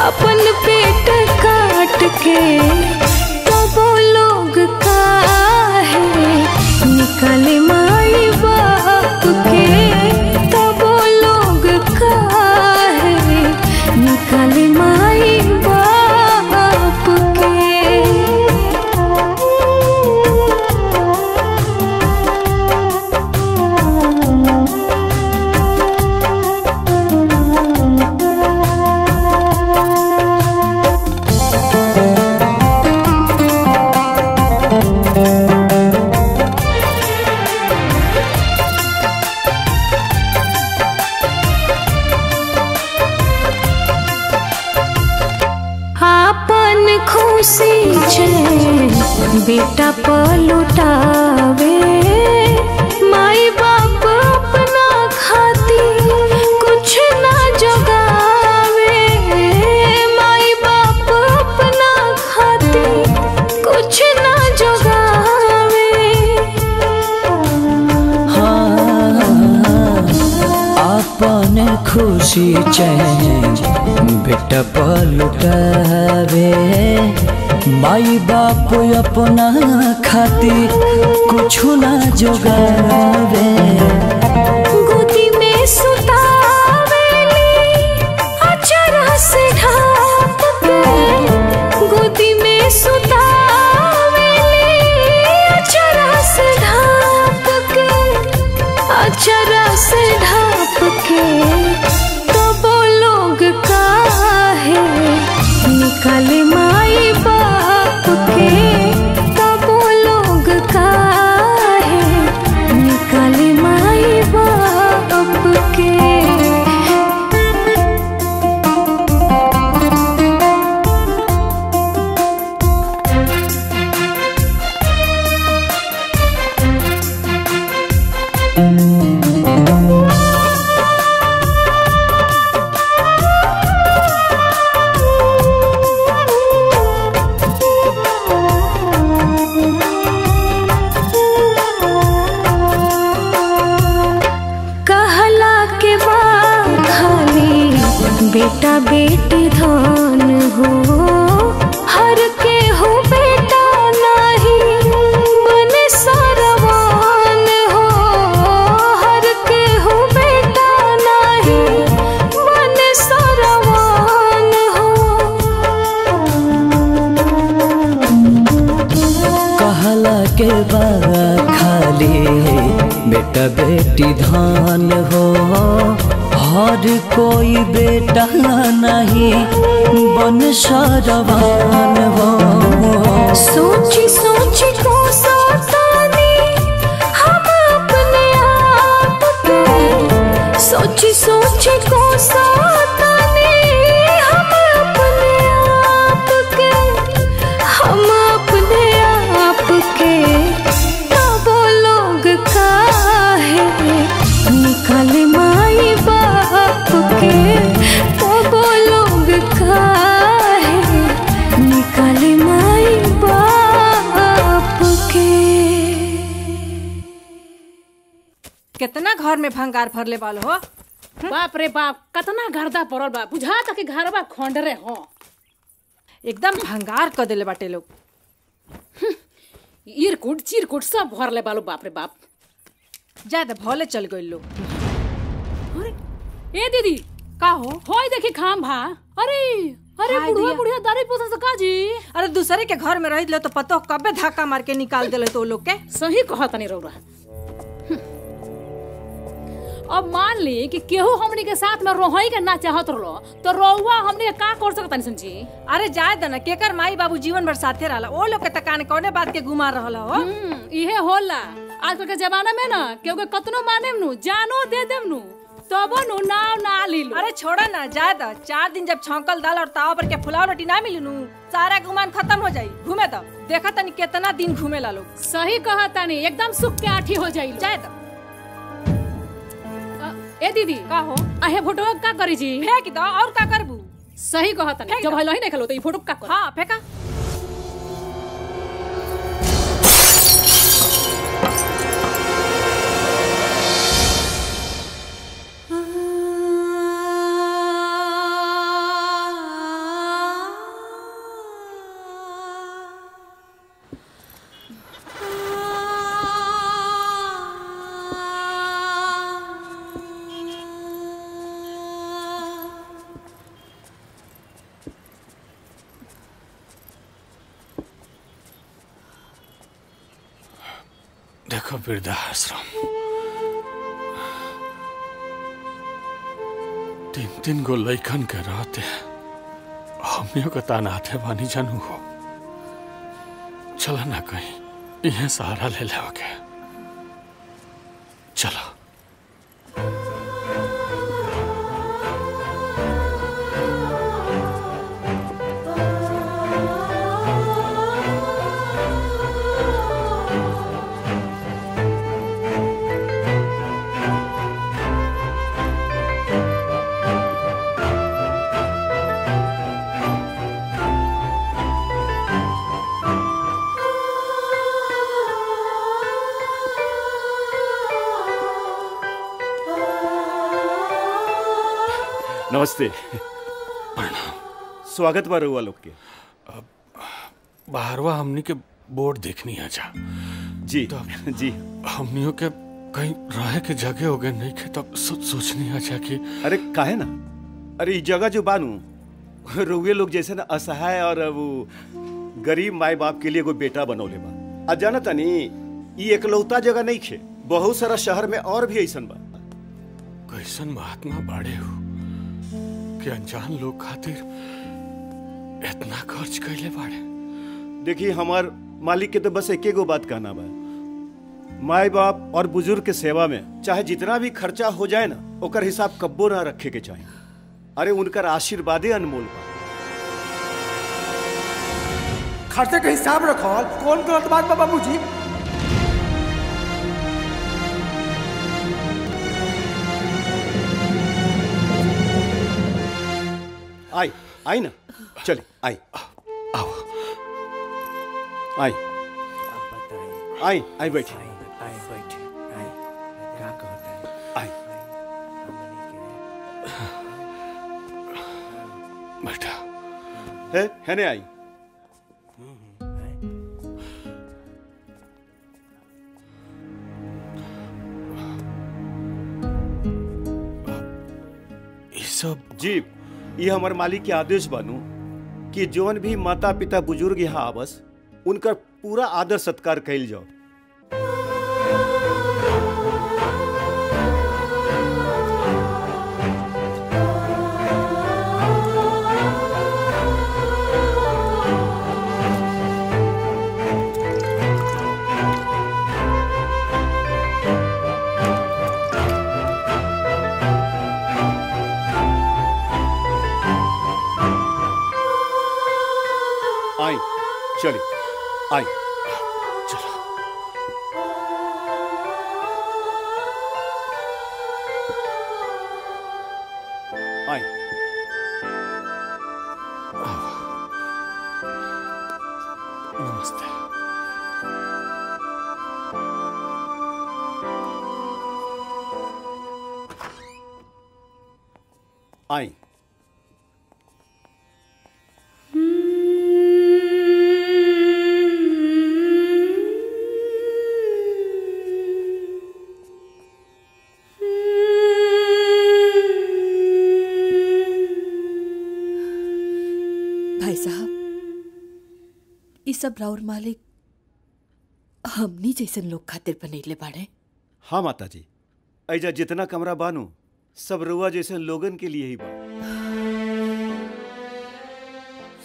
अपन पेट काट के। तो वो लोग काहे निकले माई बाप के, तो वो लोग काहे निकले माई बाप के। आपन खुशी छे बेटा पलुटावे, माई बाप अपना खाती कुछ ना जगावे, माई बाप अपना खाती कुछ ना जगावे। अपन खुशी चैन बेटा पलुटावे, माई बाप अपना खातिर कुछ ना जोगावे। गोदी में सुतावेली अचरा से ढाप के, गोदी में सुतावेली अचरा से ढाप के, अचरा से ढाप के। तो वो लोग काहे निकले माई बाप के, तो वो लोग काहे निकले माई बाप के। कहला के बाद खाली बेटा बेटी धन हो, हर के हो बेटा नहीं बने सरवान हो, हर के हो बेटा नहीं बने सरवान हो। कहला के बाद खाली बेटा बेटी धान हो, हर कोई बेटा नहीं बन सरवान हो। सोची सोची को सतानी हम अपने आप के, सोची सोची सोची को साताने हम अपने आप के तब लोग काहे निकाले माई बाप के तब लोग काहे निकाले माई बाप के। कितना घर में भंगार भरले वालो हो। बाप रे बाप कितना गर्दा पड़ल बा, बुझा तक घर बा खंडरे हो। एकदम भंगार कर देले बाटे लोग। इरकुट चिरकुट सब भरले बालो बाप रे बाप। ज्यादा भले चल गए लोग। ए दीदी का हो होई देखी खाम भा। अरे अरे बुढ़िया बुढ़िया दारू पोसा का जी। अरे दूसरे के घर में रह ले तो पतो कबे धक्का मार के निकाल देले तो लोग के। सही कहत नहीं रौरा। अब मान ली कि केहू हमनी के साथ में रोहई के ना चाहत रहो तो रोहुआ हमनी के का कर सकता नहीं समझी। अरे जाए दना केकर माई बाबू जीवन भर साथे रहला ओ लोग के तकाने कौने बात के गुमार रहला हो। इहे होला आजकल के जमाना में ना केहू के कतनो माने नु जानो दे देम नु तबो नु नाव ना लीलू। अरे छोड़ा ना जाए द 4 दिन जब छौंकल दाल और ताव पर के फुलाव रोटी ना मिली नु सारा गुमान खत्म हो जाई। घूमे तो देखा तनी कितना दिन घूमे ला लोग। सही कहता नहीं एकदम सुख के आठी हो जाई। जाए द ए दीदी का हो आहे फोटो का करी जी। फेंक दो और का करबू। सही कहता नहीं जब हलो ही नहीं खलो तो ई फोटो का कर। हां फेंका। देखो वृद्धाश्रम 3 गो लइकन के रहते हमियों के तानाते बानी जानू हो। चलो ना कहीं इहे सहारा ले लेओगे। चलो नमस्ते। स्वागत बा रउआ लोग के। बाहरवा हमनी के बोर्ड देखनी है जा जी तो जी हमनियों के कहीं रहे के जगह हो गए नहीं खे तब सोचनी है जा कि अरे काहे ना। अरे ये जगह जो बानू रउए लोग जैसे ना असहाय और वो गरीब माई बाप के लिए कोई बेटा बनौले बा। आ जाना तनी ये एकलौता जगह नहीं खे, बहुत सारा शहर में और भी ऐसन बा। कैसन महात्मा बाड़े हो कि अनजान लोग खातिर इतना खर्च कैले बाड़े। देखिए हमार मालिक के तो बस एक गो बात कहना बा, माई बाप और बुजुर्ग के सेवा में चाहे जितना भी खर्चा हो जाए ना ओकर हिसाब कब्बो ना रखे के चाहिए। अरे उनकर आशीर्वादे अनमोल बा। खर्चे का हिसाब रखो कौन गलत बात बा बाबूजी। आई आई ना चले आई आओ आई आई आई बैठे आई बैठा है ने आई। सब जी ये हमारे मालिक के आदेश बानू कि जौन भी माता पिता बुजुर्ग यहाँ आवस उनका पूरा आदर सत्कार कैल जाओ। चलिए आई चलो। आई नमस्ते। आई भाई साहब, ई सब राउर मालिक हमनी जैसन लोग खातिर बनैले बाड़े। हाँ माता जी, ऐजा जितना कमरा बानू सब रुआ जैसे लोगन के लिए ही बा।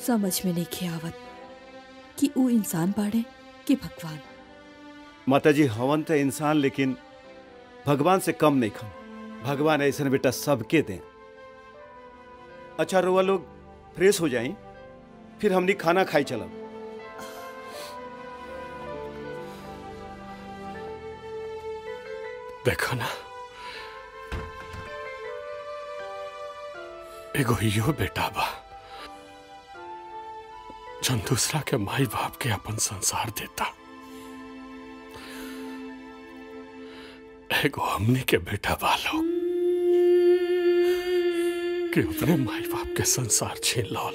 समझ में नहीं खियावत कि ऊ इंसान बाड़े कि भगवान। माता जी हवन तो इंसान लेकिन भगवान से कम नहीं खम। भगवान ऐसा बेटा सबके दें। अच्छा रुआ लोग फ्रेश हो जाएं, फिर हमनी खाना खाई चलब। देखो ना, एगो यो बेटा बा जन दूसरा के माई बाप के अपन संसार देता। एगो हमनी के बेटा बा लोग कि अपने माई बाप के संसार छीन लो।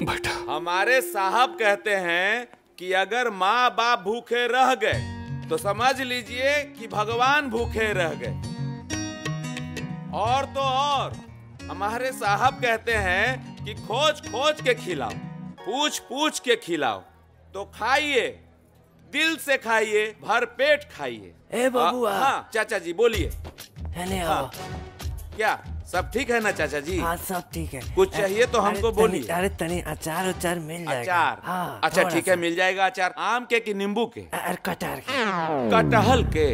बेटा, हमारे साहब कहते हैं कि अगर माँ बाप भूखे रह गए तो समझ लीजिए कि भगवान भूखे रह गए। और तो और हमारे साहब कहते हैं कि खोज खोज के खिलाओ, पूछ पूछ के खिलाओ। तो खाइए, दिल से खाइए, भर पेट खाइए। ए बबुआ। हाँ चाचा जी बोलिए। हाँ, क्या सब ठीक है ना चाचा जी? हाँ सब ठीक है। कुछ चाहिए तो हमको बोलिए। अरे तनी अचार उचार मिल जाएगा। अचार? हाँ, अच्छा ठीक है, मिल जाएगा अचार। आम के कि नींबू के? कटहल के। कटहल के।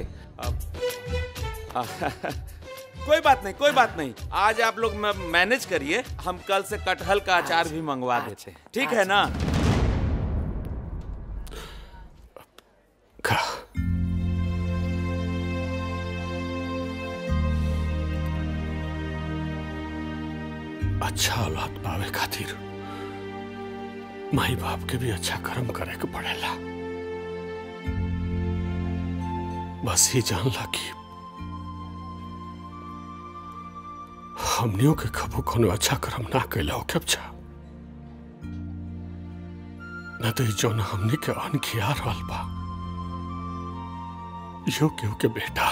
कोई बात नहीं, कोई बात नहीं। आज आप लोग मैनेज करिए, हम कल से कटहल का अचार भी मंगवा देते हैं। ठीक है ना? अच्छा औलाद पावे खातिर माई बाप के भी अच्छा कर्म करे के पड़ेला। बस ही जान ला कि हमनियों के कबू कोनो अच्छा कर्म ना कैला हो अच्छा न तो जो न हमने के अन खिया रहल बा यो केहू के बेटा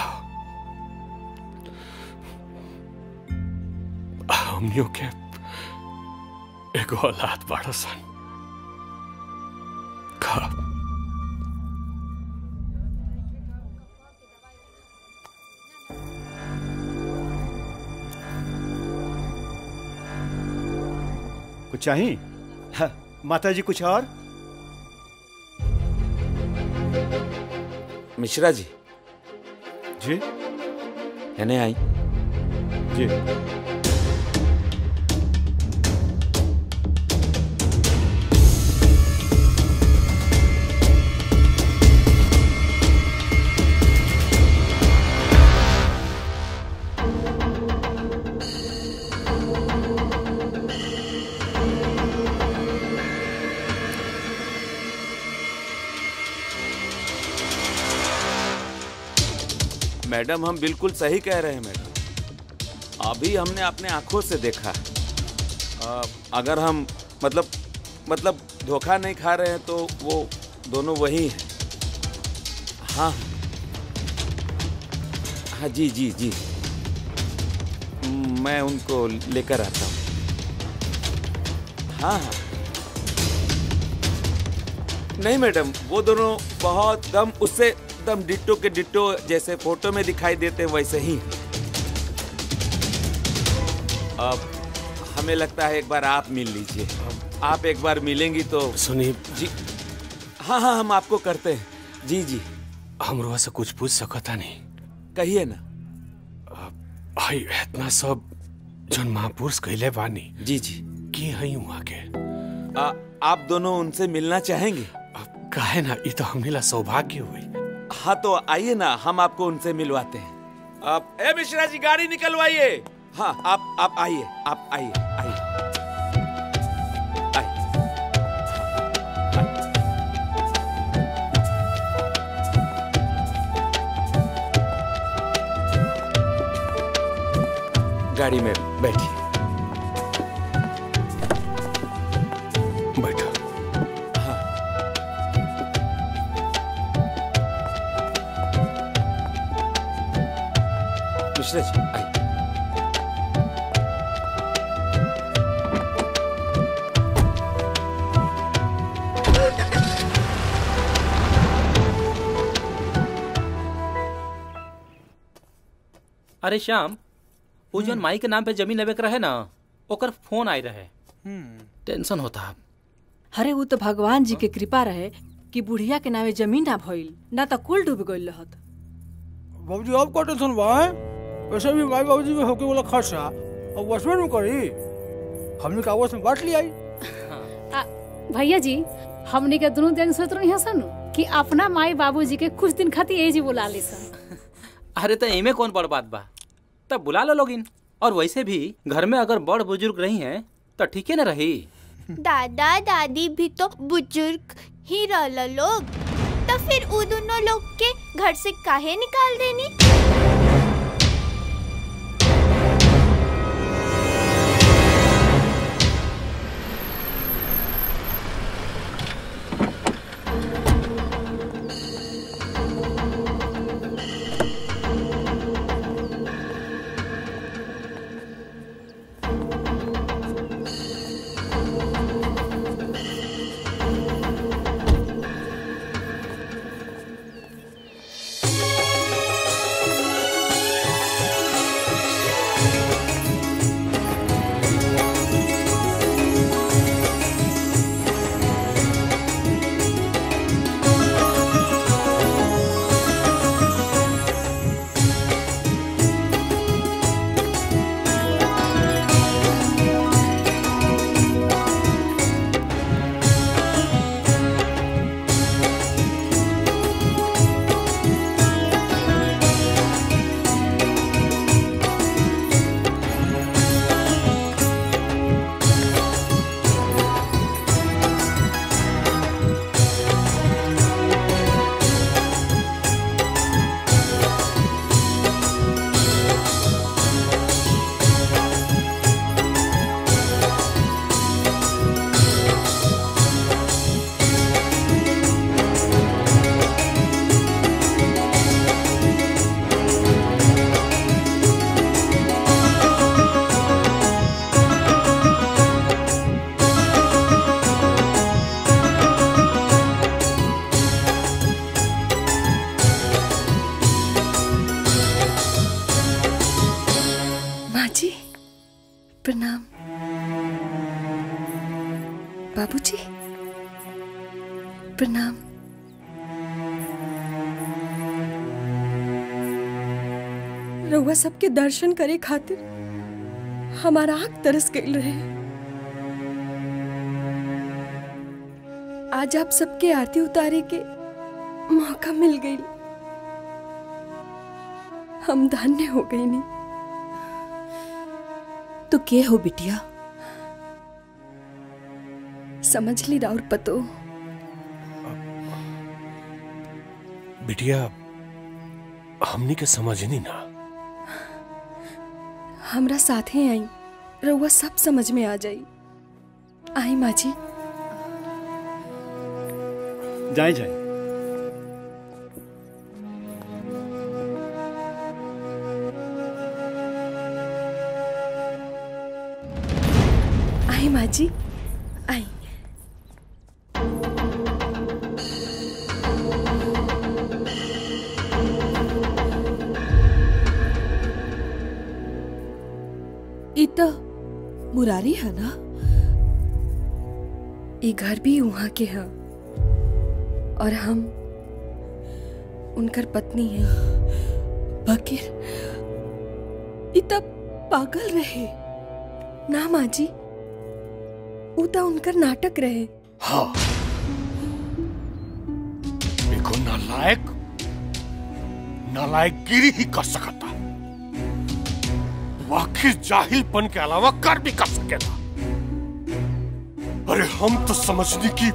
हमनियों के एगो औलाद बड़ा सन का कुछ चाहिए? हाँ, माता जी कुछ और? मिश्रा जी। जी यानी आई जी। मैडम हम बिल्कुल सही कह रहे हैं मैडम। अभी हमने अपने आंखों से देखा। अगर हम मतलब धोखा नहीं खा रहे हैं तो वो दोनों वही हैं। हाँ हाँ जी जी जी, मैं उनको लेकर आता हूँ। हाँ हाँ नहीं मैडम, वो दोनों बहुत उससे एकदम डिट्टो के डिट्टो जैसे फोटो में दिखाई देते वैसे ही। अब हमें लगता है एक बार आप मिल लीजिए। आप एक बार मिलेंगी तो सुनिए जी। हाँ हाँ हम आपको करते हैं। जी जी हमरो से कुछ पूछ सकता नहीं? कहिए ना। भाई इतना सब जन महापुरुष कहले बानी। जी जी के हई वहाँ के? आप दोनों उनसे मिलना चाहेंगे? काहे ना, ये तो हमने ला सौभाग्य हुई। हाँ तो आइए ना, हम आपको उनसे मिलवाते हैं। ए मिश्रा जी, गाड़ी निकलवाइए। हाँ आप आइए, आप आइए आइए। गाड़ी में बैठिए। बैठो। हाँ। मिश्रा जी आइए। अरे श्याम, वो जौन माई के नाम पे जमीन लेवे के रहे ना, ओकर फोन आई रहे। टेंशन होता। अरे वो तो भगवान जी के कृपा रहे कि बुढ़िया के नामे जमीन ना भइल, ना तो कुल डूब गइल रहत। बाबूजी अब का टेंशन बा है? वैसे भी माई बाबूजी में होके वाला खर्चा अब वसमें में करी, हमने कागज में बांट लिया। भैया जी, हमने के दोनों दिन सोच रही सन कि अपना माई बाबूजी के कुछ दिन खातिर एजी बुला ली सन। अरे तो इमे कौन बड़ बात बा, तब बुला लो लोगिन। और वैसे भी घर में अगर बड़ बुजुर्ग रही हैं तो ठीक है न रही। दादा दादी भी तो बुजुर्ग ही रहला लोग, तो फिर वो दोनों लोग के घर से काहे निकाल देनी? प्रणाम। बाबूजी प्रणाम। रउआ सबके दर्शन करे खातिर हमारा आँख तरस गई रहे। आज आप सबके आरती उतारे के मौका मिल गई, हम धन्य हो गई। नहीं तो के हो बिटिया? समझ ली राउर पतो। बिटिया हमनी के समझनी ना। हमरा साथे आई, रउआ सब समझ में आ जाई। आई माँ जी। जाए जाए। आई माँ जी, आई। इता मुरारी है ना? ये घर भी वहाँ के हैं और हम उनकर पत्नी हैं। बकीर इता पागल रहे ना माँ जी, उता उनकर नाटक रहे। हाँ, देखो नालायकगिरी ही कर सकता, आखिर जाहिलपन के अलावा कर भी कर सकेगा। अरे हम तो समझनी की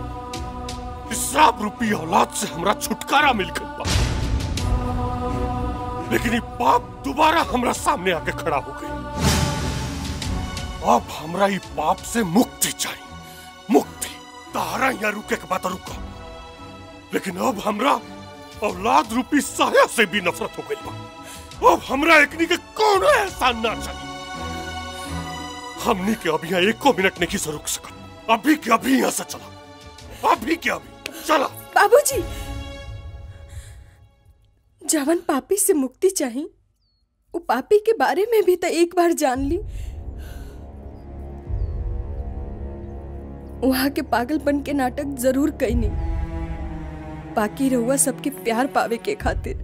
इसराब रूपी औलाद से हमरा छुटकारा मिल गया, लेकिन ये पाप दोबारा हमरा सामने आके खड़ा हो गई। अब हमरा ये पाप से मुक्ति चाहिए, मुक्ति। तारा यहाँ रुके के बात रुका, लेकिन अब हमरा औलाद रूपी साया से भी नफरत हो गई बा। अब हमरा एकनी के कौन एहसान ना चाहिए। हमनी के अभी यहाँ एको मिनट नहीं से रुक सकत। अभी के अभी यहाँ से चला, अभी के अभी चला। बाबूजी, जवन पापी से मुक्ति चाहिए, वो पापी के बारे में भी तो एक बार जान ली। वहां के पागलपन के नाटक जरूर कईनी, बाकी रहुआ सबके प्यार पावे के खातिर,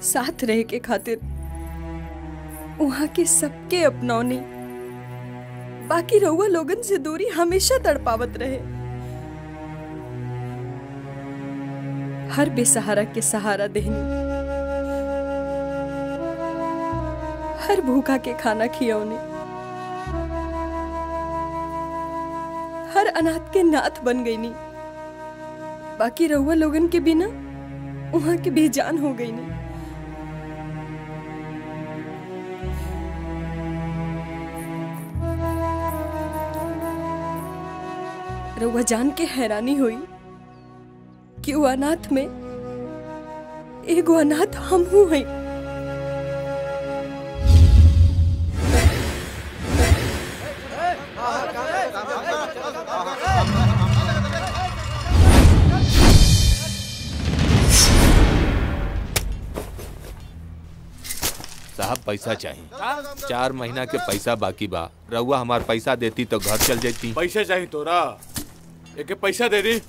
साथ रहे के खातिर वहां के सबके अपनौनी, बाकी रहुआ लोगन से दूरी हमेशा तड़पावत रहे। हर बेसहारा के सहारा देहनी, हर भूखा के खाना खियौनी, हर अनाथ के नाथ बन गई नी, बाकी रहुआ लोगन के बिना वहां के बेजान हो गई नी। रहुआ जान के हैरानी हुई कि वो अनाथ में एगो अनाथ हम हूं हैं। साहब पैसा चाहिए, 4 महीना के पैसा बाकी बा। रउआ हमार पैसा देती तो घर चल जाती। पैसे चाहिए तोरा, एक पैसा दे दी।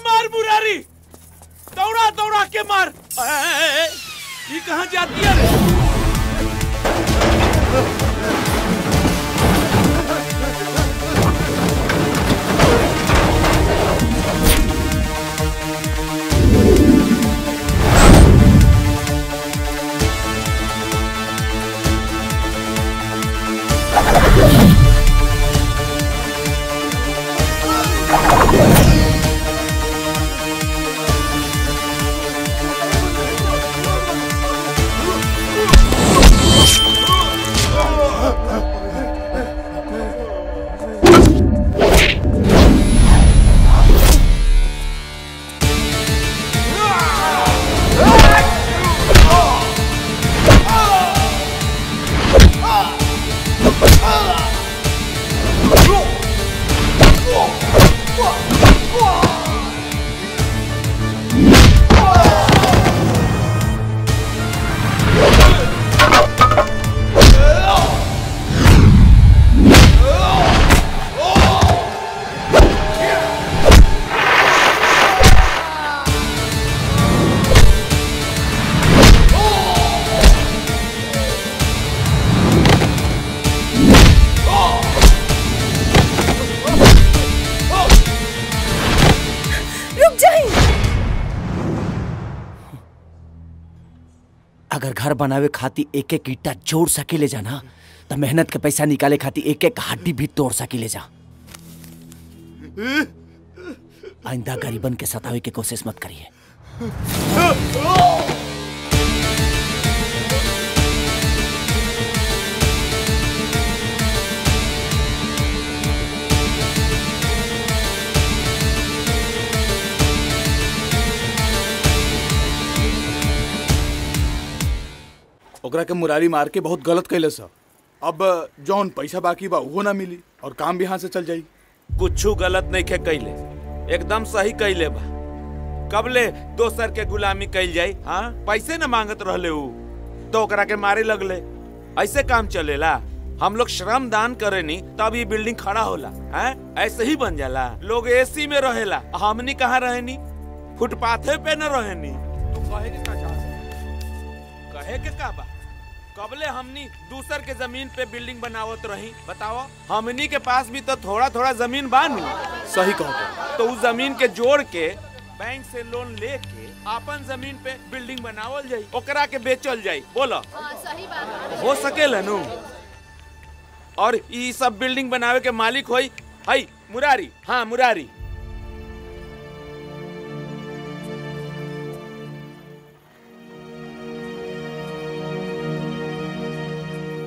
मार मुरारी, दौड़ा दौड़ा के मार। ये कहाँ जाती है रे? अगर घर बनावे खातिर एक एक ईटा जोड़ सकेले जाना तो मेहनत के पैसा निकाले खातिर एक एक हड्डी भी तोड़ सकेले जा। आइंदा गरीबन के सतावे की कोशिश मत करिए। ओकरा के मुरारी मार के बहुत गलत कैले सा। अब जौन पैसा बाकी बा वो ना मिली और काम भी हाथ से चल जाई। कुछू गलत नहीं खे कैले, एकदम सही कैले बा। कबले दोसर के गुलामी कैल जाई? हाँ, पैसे न मांगत रहले उ तो ओकरा के मारे लगले। ऐसे काम चलेला? हम लोग श्रम दान करे नी तब ये बिल्डिंग खड़ा होला है? ऐसे ही बन जाला। लोग एसी में रहेला, हमनी कहाँ रहेनी? फुटपाथे पे न रहेनी। तू कहे के का चाहत? कहे के का बा? कबले हमनी दूसर के जमीन पे बिल्डिंग बनावत रही बताओ? हमनी के पास भी तो थोड़ा थोड़ा जमीन बानी। सही कहो। तो उस जमीन के जोड़ के बैंक से लोन लेके अपन जमीन पे बिल्डिंग बनावल जाई, ओकरा के बेचल जाई। बोलो सही बात हो सकेला नु? और ई सब बिल्डिंग बनावे के मालिक होई हई मुरारी। हाँ मुरारी।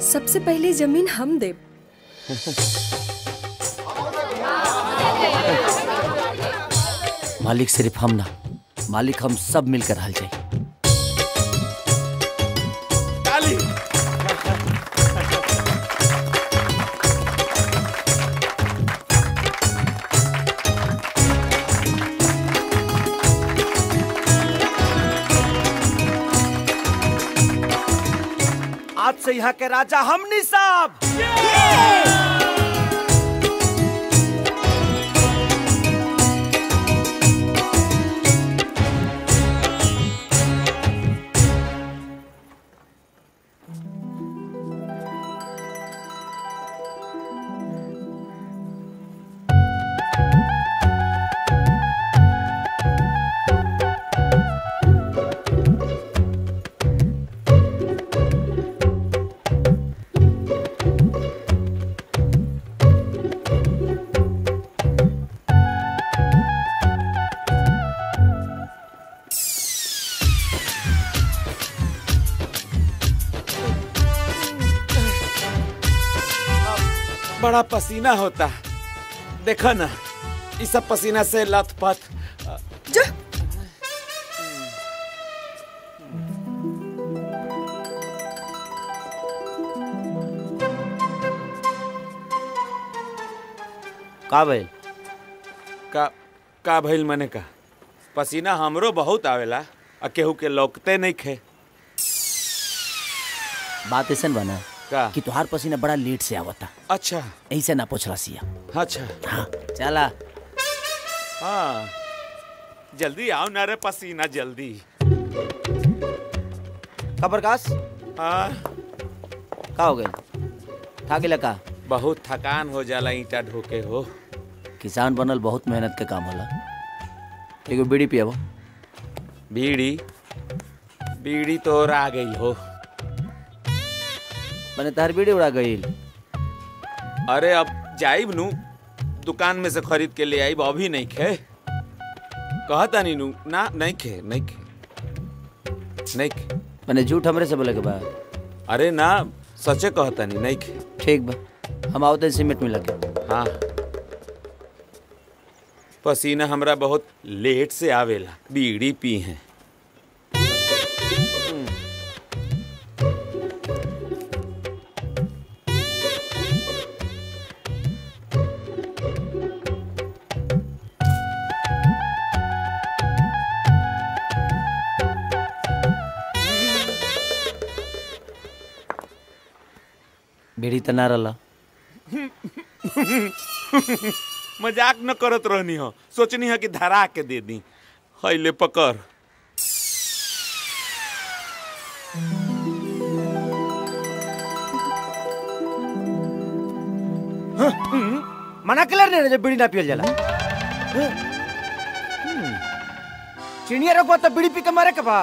सबसे पहले जमीन हम देब। मालिक सिर्फ हम ना, मालिक हम सब मिलकर हल जाए। ताली। आज से यहाँ के राजा हमनी साहब। बड़ा पसीना होता, देखो ना इस सब पसीना से लथपथ। का भइल? का भइल मने का? पसीना हमरो बहुत आवेला, केहू के लौकते नहीं खे। बात ऐसा बना का कि तुहार पसीना बड़ा लेट से आवता। अच्छा ऐसे ना पूछला सिया। अच्छा हाँ चला। हाँ जल्दी आओ ना रे पसीना जल्दी। प्रकाश हाँ का हो गए? थाके लगा? बहुत थकान हो जाला ईटा ढोके हो। किसान बनल बहुत मेहनत के काम होला। एगो बीड़ी पियाबो। बीड़ी? बीड़ी तो आ गई हो। मैंने तार बीड़ी उड़ा गई। अरे अब जाइब नू दुकान में से खरीद के ले आइब, अभी नहीं खे। कहता नहीं नू ना, नहीं खे नहीं खे नहीं खे। मैंने झूठ हमरे से बोले के बा? अरे ना सचे कहता नहीं खे। ठीक बा, हम आवते सीमेंट में लगे। हाँ पसीना हमरा बहुत लेट से आवेला, बीड़ी पी है। बीड़ी त ना रला। मजाक न करत रहनी हो, सोचनी है कि धरा के दे दी। हैले पकड़। मना कलर ने जब बीड़ी ना पियल जाला। चिड़िया रखबा तो बीड़ी पी के मारे के बा।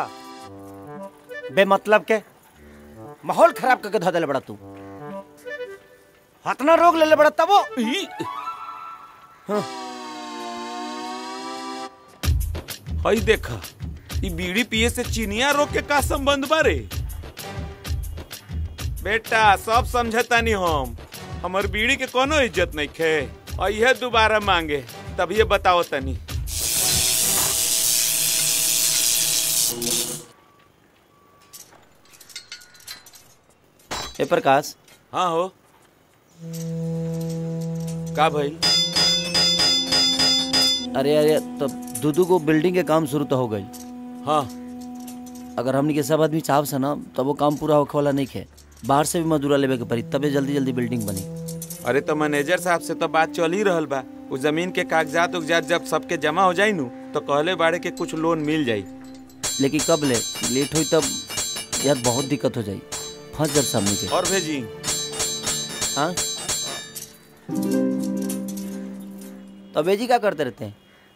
बेमतलब के माहौल खराब करके धो देले बड़ा तू। हतना रोग ले ले बड़ा तब वो हई देखा ई बीड़ी पिए से चीनिया रोग के का संबंध बारे? बेटा सब समझतानी हम, हमर बीड़ी के कोनो इज्जत नहीं खे और यह दोबारा मांगे तब ये बताओ तनी। ए प्रकाश। हाँ हो का भाई? अरे अरे तब दूधू को बिल्डिंग के काम शुरू तो हो गई। हाँ अगर हमनी के सब आदमी चाहब से ना तब वो काम पूरा होखे वाला नहीं खे। बाहर से भी मजदूरा लेवे के पड़ी तबे जल्दी जल्दी बिल्डिंग बनी। अरे तो मैनेजर साहब से तो बात चल ही रहल बा। उस जमीन के कागजात उगजात जब सबके जमा हो जाई नु तो कहले बाड़े के कुछ लोन मिल जाई। लेकिन कब ले लेट हुई तब यार बहुत दिक्कत हो जाई। फंस जब सामने के और भेजी। हाँ तो बेजी क्या करते रहते हैं?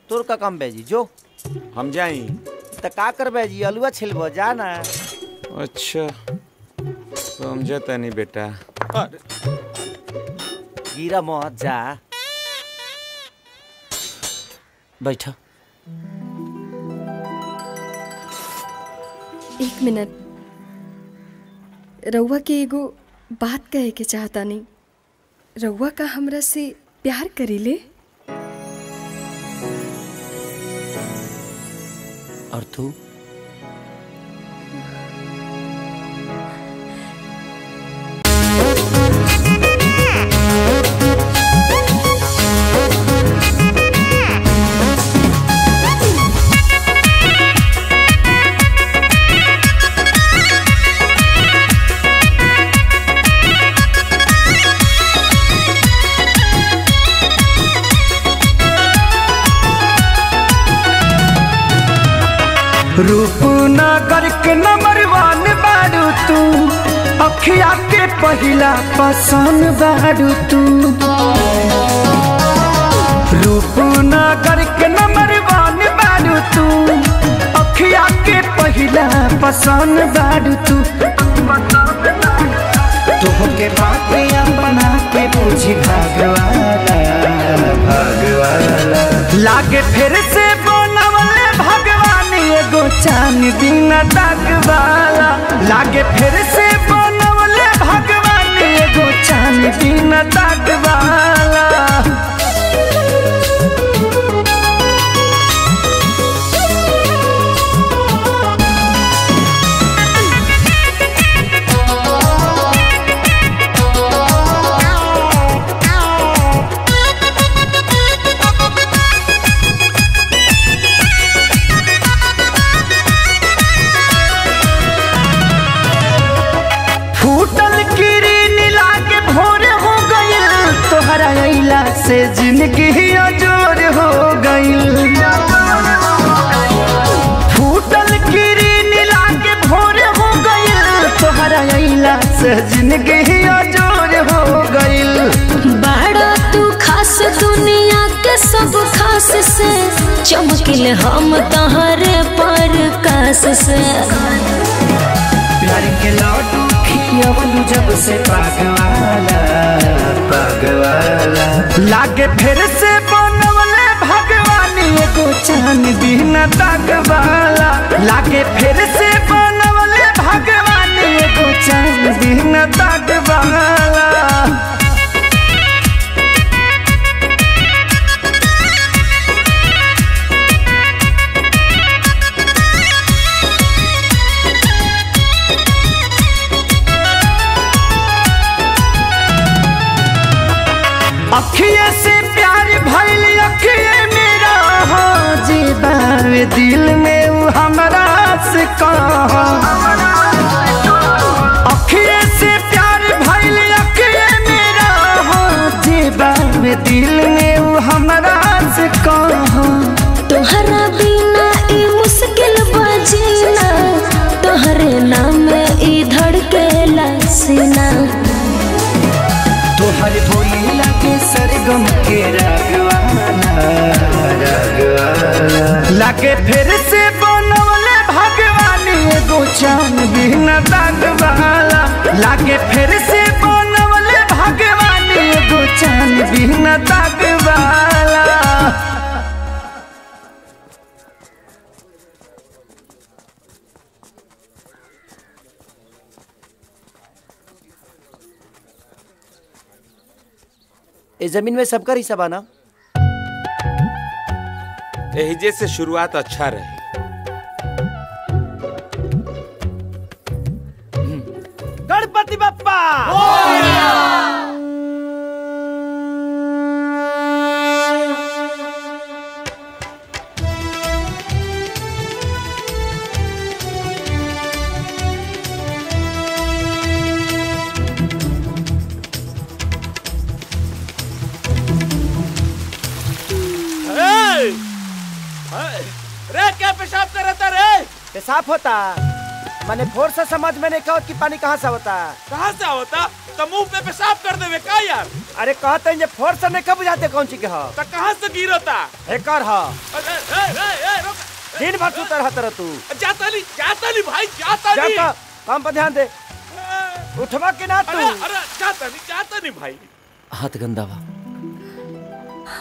तोर का काम बेजी जो हम जाई तो का कर बेजी अलुआ छिलबो जाना। अच्छा समझता नहीं बेटा। गिरा मत जा बैठा। एक मिनट, रउआ के एगो बात कहे के चाहता नहीं। रउआ का हमरा से प्यार करीले? और तू? रूपनगर के नंबर 1 बारू तू, अखिया के पहिला पसंद बारू तू। रूपनगर के नंबर 1 बारू तू, अखिया के पहिला पसंद बारू तू। तोहके बातिया बना के पूछी भगवाला लागे फिर से बनवले भगवान एगो चांद दिन तकवाला। लागे फिर से बनवले भगवान एगो चांद दिन तकवाला। से जिंदगी अजोर हो गई। फूटल किरीन लागे भोर हो गई, तोहरा अइला से जिंदगी अजोर हो गई। बड़ा तू खास दुनिया के सब खास से, चमकिल हम तहरे पर कास से। प्यार के लड्डू खियावलू जब से पागवाला पागवाला। लागे फिर से बनवले भगवान एगो चांद दिन तकवाला। लागे फिर से बनवले भगवान एगो चांद दिन तकवाला। अखिए से प्यार भइल अखिए मेरा हो जीवावे दिल में वो हमरा से कहा। अखिए से प्यार भइल अखिए मेरा हो जीवावे दिल में वो हमरा से कहा। तोहरा बिना ई मुश्किल बजीना, तोहरे नाम ई धड़केला सीना। तोहर भोलिया के सरगम के रागवाला रागवाला। लागे फिर से बनवले भगवान एगो चांद चांद बिना दाग वाला लागे फिर से बनवले भगवान एगो चांद बिना दाग वाला। इस जमीन में सबका हिस्सा बना। एहिजे से शुरुआत अच्छा रहे। गणपति बप्पा रे क्या पेशाब कर रहा रे? पेशाब होता मैंने भोर से समझ में नहीं कहा कि पानी कहाँ से होता। कहाँ से होता? तो मुंह पे पेशाब कर देवे का यार? अरे कहते हैं फोर से नहीं कब बुझाते कौन चीज के हो? तो कहाँ से गिरता? हेकर हो। दिन भर सुतर रहता तू। जाता नहीं भाई, जाता नहीं। काम पर ध्यान दे। उठवा के ना तू। अरे जाता नहीं भाई। हाथ गंदा बा।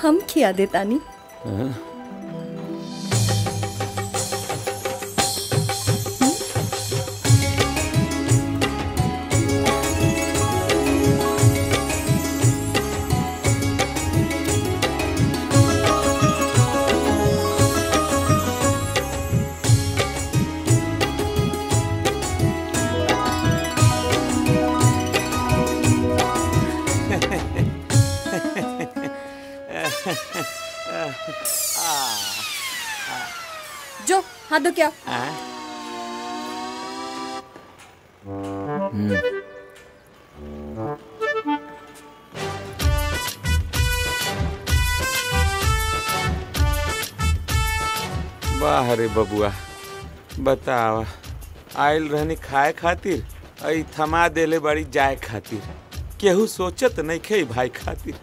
हम खिया देतानी। जो हाथ धो क्या? वाह रे बबुआ, बतावा आयल रहनी खाए खातिर आई थमा देले बड़ी जाए खातिर। केहू सोचत नहीं खे भाई खातिर।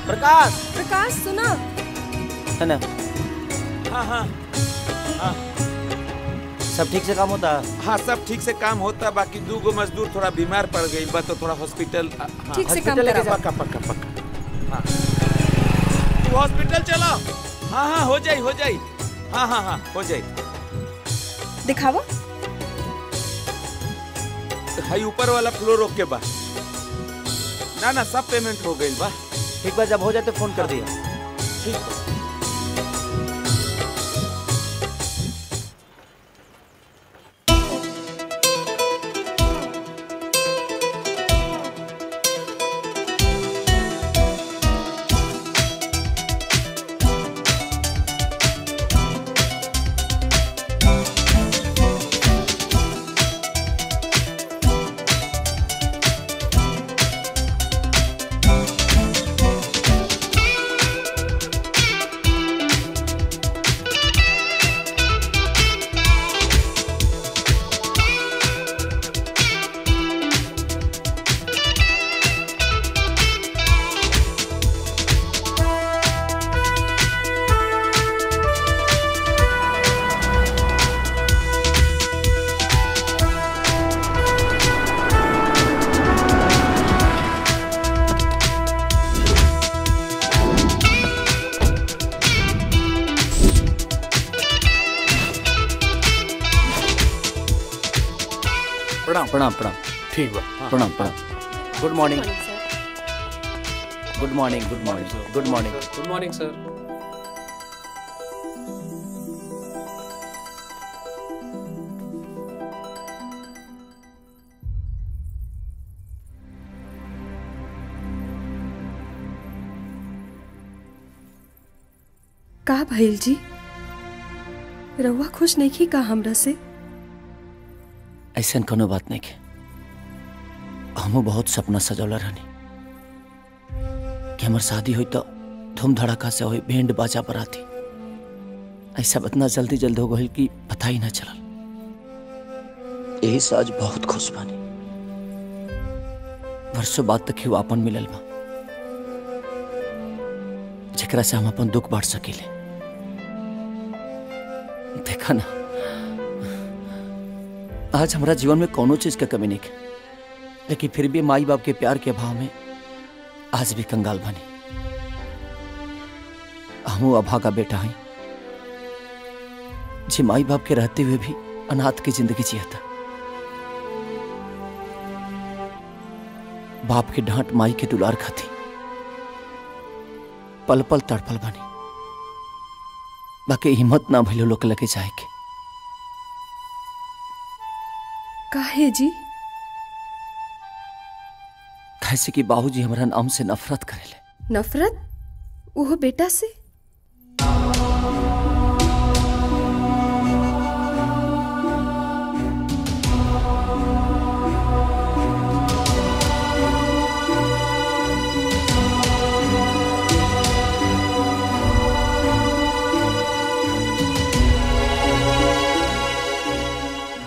प्रकाश प्रकाश सुना है ना? हाँ हाँ हाँ सब ठीक से काम होता? हाँ सब ठीक से काम होता। बाकी 2 गो मजदूर थोड़ा बीमार पड़ गई बा, तो थोड़ा हॉस्पिटल ठीक से काम करा। पक्का पक्का पक्का। हाँ तू हॉस्पिटल चलो। हाँ हाँ हो जाई। हाँ हाँ हाँ हो जाई। दिखावा। हाई ऊपर वाला फ्लोर रोक के बा। ना सब पेमेंट हो गई बा। ठीक बा, जब हो जाए तो फोन कर दिया। ठीक है। प्रणाम। ठीक बा। प्रणाम। Good morning. गुड मॉर्निंग सर। का भइल जी? रउआ खुश नहीं की का हमरा से? ऐसा कोनो बात नहीं के। हमू बहुत सपना सजौला रहनी कि हमार शादी हुई तो धूम धड़ाका से हुई बैंड बाजा बराती ऐसा इतना जल्दी जल्दी हो गई कि पता ही ना चलल। यही से आज बहुत खुश बानी। वर्षों बाद तक ही वो अपन मिलल बा जेकरा से हम अपन दुख बांट सकीले। देखा ना, आज हमारा जीवन में कोनो चीज का कमी नहीं है, लेकिन फिर भी माई बाप के प्यार के अभाव में आज भी कंगाल बनी। हम अभागा बेटा हैं जी माई बाप के रहते हुए भी अनाथ की जिंदगी जिया था। बाप की डांट माई के दुलार खाती पल पल तड़पल बनी। बाकी हिम्मत ना भइलो लोग लगे जाए के। काहे जी? कैसे कि बाबूजी हमारा नाम से नफरत करेले। नफरत? वो बेटा से?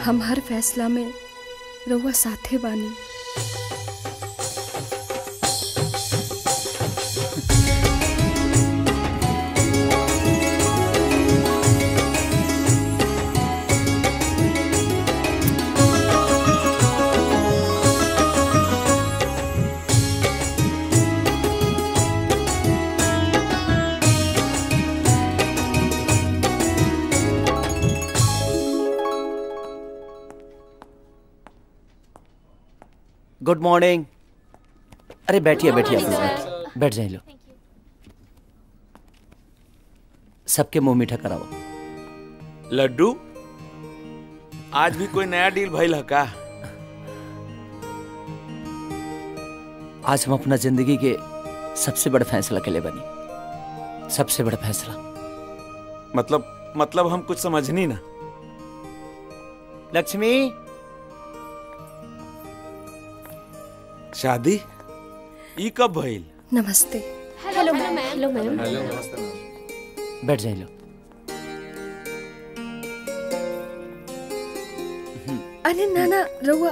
हम हर फैसला में रउआ साथे बानी। Good morning. अरे बैठिए बैठिए, बैठ जाइए। लो सबके मुंह मीठा कराओ। लड्डू, आज भी कोई नया डील भइल है का? आज हम अपना जिंदगी के सबसे बड़ा फैसला के लिए बनी। सबसे बड़ा फैसला मतलब हम कुछ समझनी ना। लक्ष्मी, शादी ई कब भइल? नमस्ते। Hello ma'am. Hello ma'am. बैठ जाइए। लो अरे नाना रउआ।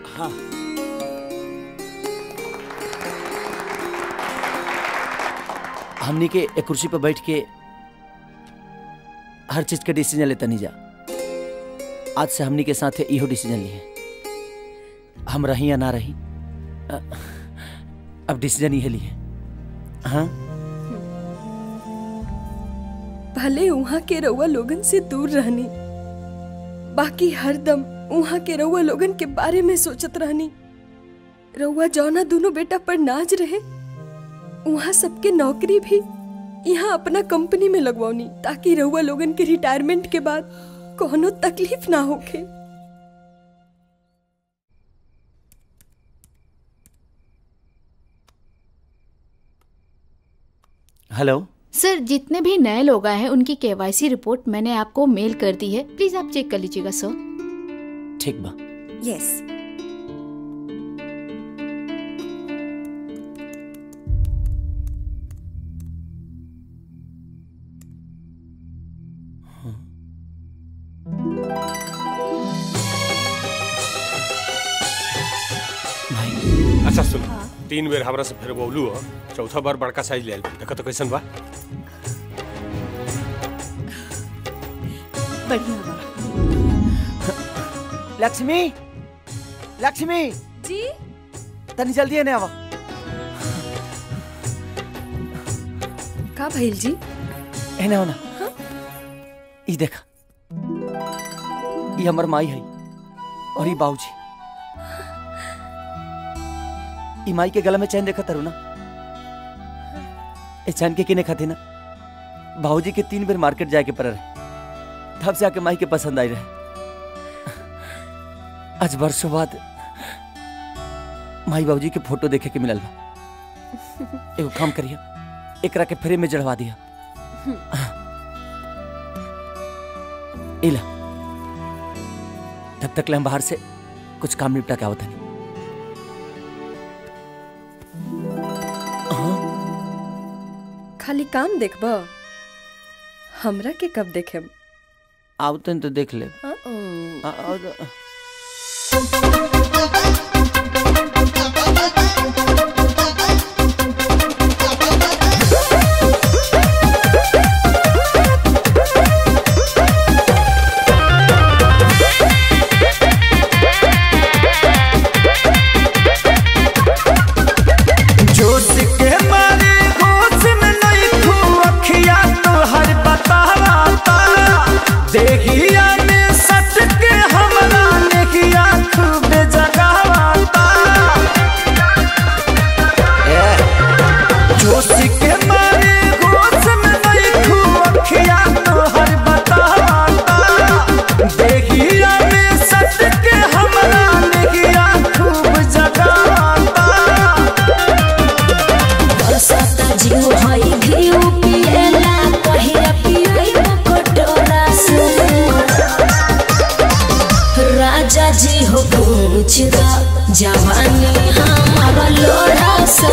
हाँ, हमनी के एक कुर्सी पर बैठ के हर चीज के डिसीजन लेता नहीं जा। आज से हमनी के साथ इहो डिसीजन लिए, हम रही या ना रही, अब डिसीजन ये लिए। हाँ, भले वहाँ के रउआ लोगन से दूर रहनी, बाकी हरदम वहाँ के रउआ लोगन के बारे में सोचत रहनी। रउआ जौना दोनों बेटा पर नाज रहे, वहाँ सबके नौकरी भी यहाँ अपना कंपनी में लगवानी, ताकि रउआ लोगन के रिटायरमेंट के बाद कोनो तकलीफ ना होखे। हेलो सर, जितने भी नए लोग आए हैं उनकी केवाईसी रिपोर्ट मैंने आपको मेल कर दी है, प्लीज आप चेक कर लीजिएगा सर। ठीक बा। यस। अच्छा सुन, 3 बेर हमरा से फिर बोलू हो, चौथा बार बड़का साइज ले देखो तो कैसन बा। बढ़िया बा। लक्ष्मी, लक्ष्मी जी, तनी जल्दी आने आवा। का भइल जी? एने हो ना। ई देखा, ये हमर माई है और ये बाबूजी। ई माई के गला में चैन देखा तारू ना, ए चैन के किने खाती ना बाबूजी के 3 बेर मार्केट जाके पर रहे, तब से आके माई के पसंद आई रहे। आज वर्षों बाद माई बाबूजी के फोटो देखे के मिलल बा। एगो काम करिए, एकरा के फ्रेम में जड़वा दिया। इला, तब तक ले हम बाहर से कुछ काम निपटा के आवत हनी। खाली काम देखब, हमरा के कब देखेम? आओ तो देख ले। जवानी हमारा लोढ़ा से,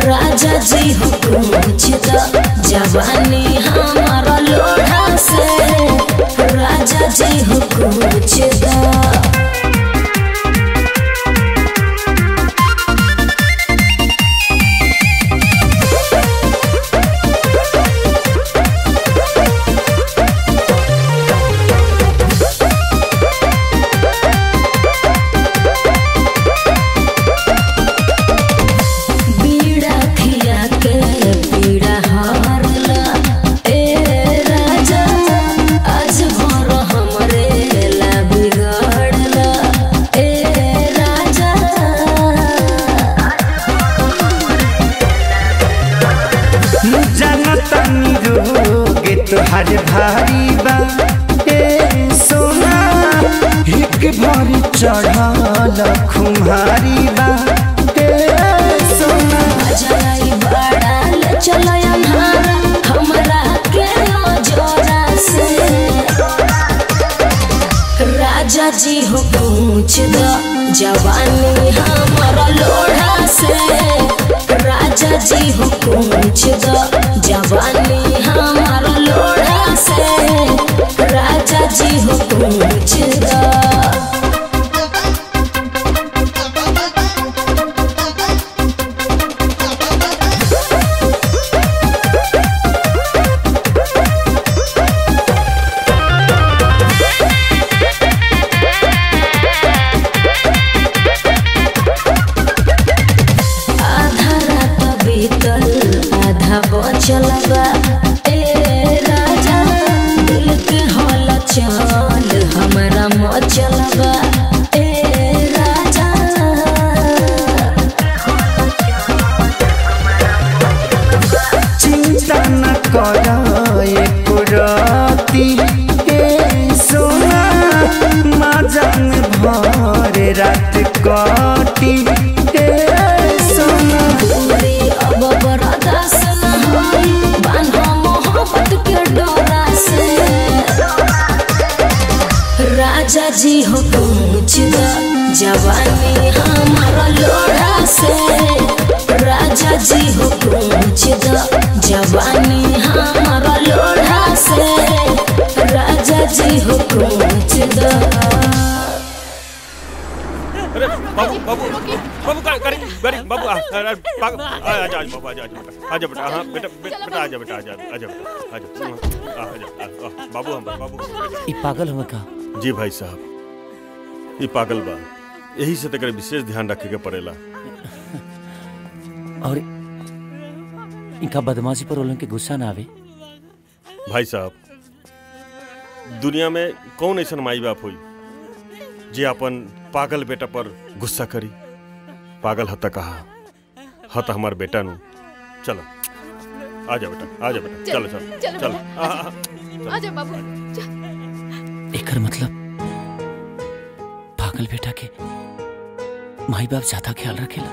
राजा जी हो पूछता। जवानी हमारा लोढ़ा से, राजा जी हो पूछता। तोहर भारी बा ए सोना, एक भारी चढ़ल खुमारी बा ए सोना। जलाई बड़ा ले चलो हमरा के जोरा से, राजा जी हो पूछ दो। जवानी हमारा लोढ़ा से, राजा जी हो पूछ दो। जवानी हमारा लोढ़ा से, राजा जी हो पूछ दो। चलबा ए राजा, दिल के हल चल हमरा मचलबा ए राजा। चिंता न कर एको राती ए सोना, माजन भर रात काटी ए सोना। दूरी अब बर्दाश्त के डोरा से, राजा जी हो पूछ दो। जवानी हमारा लोढ़ा से, राजा जी हो पूछ दो। जवानी हमारा लोढ़ा से, राजा जी हो पूछ दो। अरे बाबू बाबू बाबू का करी करी बाबू आजा बाबू आजा बेटा। हाँ बेटा बेटा आजा बेटा आजा आजा बेटा आजा बाबू हम बाबू। ई पागल हुआ का? जी भाई साहब, ये पागल बा, यही से तक विशेष ध्यान रखे के पड़ेला। और इनका बदमाशी पर लोगन के गुस्सा ना आवे? भाई साहब, दुनिया में कौन ऐसा माई बाप हुई जे अपन पागल बेटा पर गुस्सा करी? पागल हता कहा हता हमार बेटा नु। चलो आजा बेटा आजा बेटा, चलो चलो चलो आजा बाबू। एकर मतलब पागल बेटा के माई बाप ज्यादा ख्याल रखेला।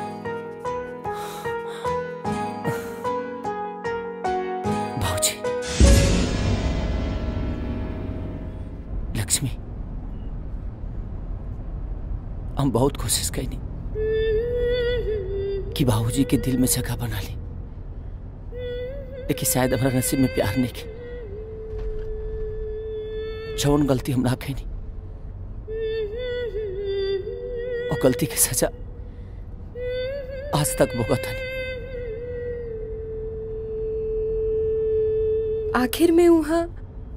भाऊजी, लक्ष्मी, हम बहुत कोशिश कईनी कि बाबूजी के दिल में जगह बना ली, लेकिन शायद हमारा नसीब में प्यार नहीं के। जौन गलती हम ना कहीं और गलती की सजा आज तक भुगता नहीं। आखिर में वहाँ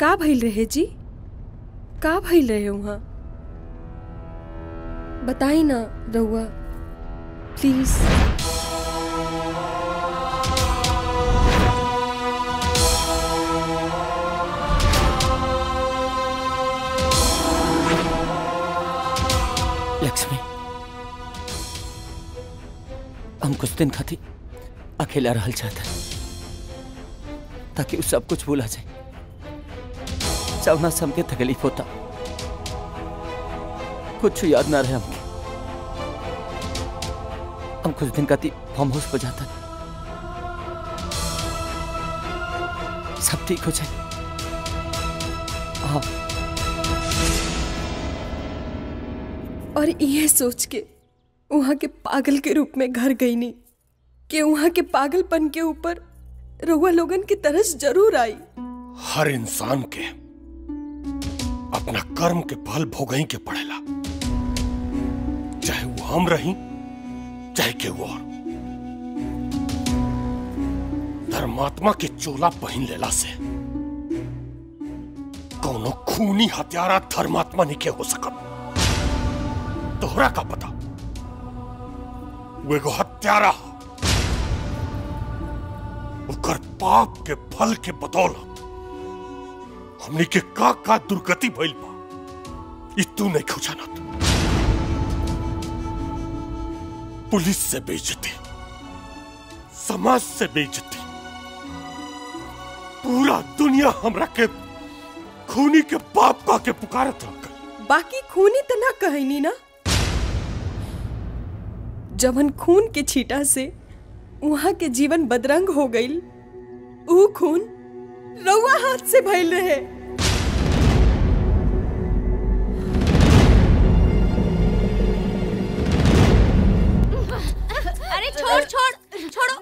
का भइल रहे जी? का भइल रहे वहाँ? बताई ना रउआ प्लीज। लक्ष्मी, हम कुछ दिन खातिर अकेला रहल चाहते हैं ताकि वो सब कुछ भूला जाए। जवना से हमके तकलीफ होता कुछ याद ना रहे हमके। हम कुछ दिन खातिर फार्म हाउस पर जाता सब ठीक हो जाए। हाँ। और यह सोच के वहां के पागल के रूप में घर गई नहीं कि वहां के पागलपन के ऊपर रउआ लोगन की तरस जरूर आई। हर इंसान के अपना कर्म के फल भोगई के पड़ेला, चाहे वो हम रही चाहे के वो और। धर्मात्मा के चोला पहन लेला से कौनो खूनी हत्यारा धर्मात्मा नहीं के हो सकत। तोहरा का पता वो एगो हत्यारा उकर पाप के फल के बदौलत हमने के का दुर्गति भइल बा ई तू नहीं खोजानत। पुलिस से बेइज्जती, समाज से बेइज्जती, पूरा दुनिया हमरा के खूनी के बाप का के पुकारत रह। बाकी खूनी तो ना कहनी ना, जवन खून के छीटा से वहां के जीवन बदरंग हो गई, ऊ खून रउआ हाथ से भइल रहे। अरे छोड़ो हटो, छोड़ो।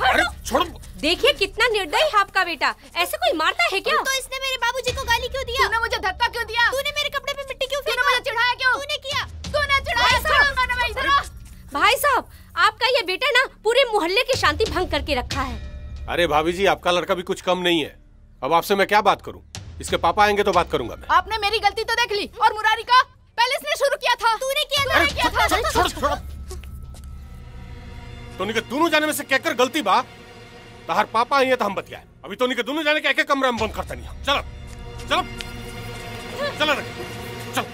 अरे छोड़ो। देखिए कितना निर्दयी है आपका बेटा, ऐसे कोई मारता है क्या? तो इसने मेरे बाबूजी को गाली क्यों दिया? तूने मुझे धक्का क्यों दिया? तूने मेरे कपड़े पे मिट्टी क्यों फेंका? तूने मुझे चिढ़ाया क्यों? तूने किया। तूने चिढ़ाया। भाई साहब, आपका ये बेटा ना पूरे मोहल्ले की शांति भंग करके रखा है। अरे भाभी जी, आपका लड़का भी कुछ कम नहीं है। अब आपसे मैं क्या बात करूं? इसके पापा आएंगे तो बात करूंगा मैं। आपने मेरी गलती तो देख ली, और मुरारी का पहले इसने शुरू किया था। तूने किया था। मैंने किया था। छोड़। तोनी के दोनों जाने में से कहकर गलती बा। ताहर पापा आई है तो हम बतियाए। अभी तोनी के दोनों जाने के एक कमरा में बंद करता नहीं। चलो चलो चलो चलो।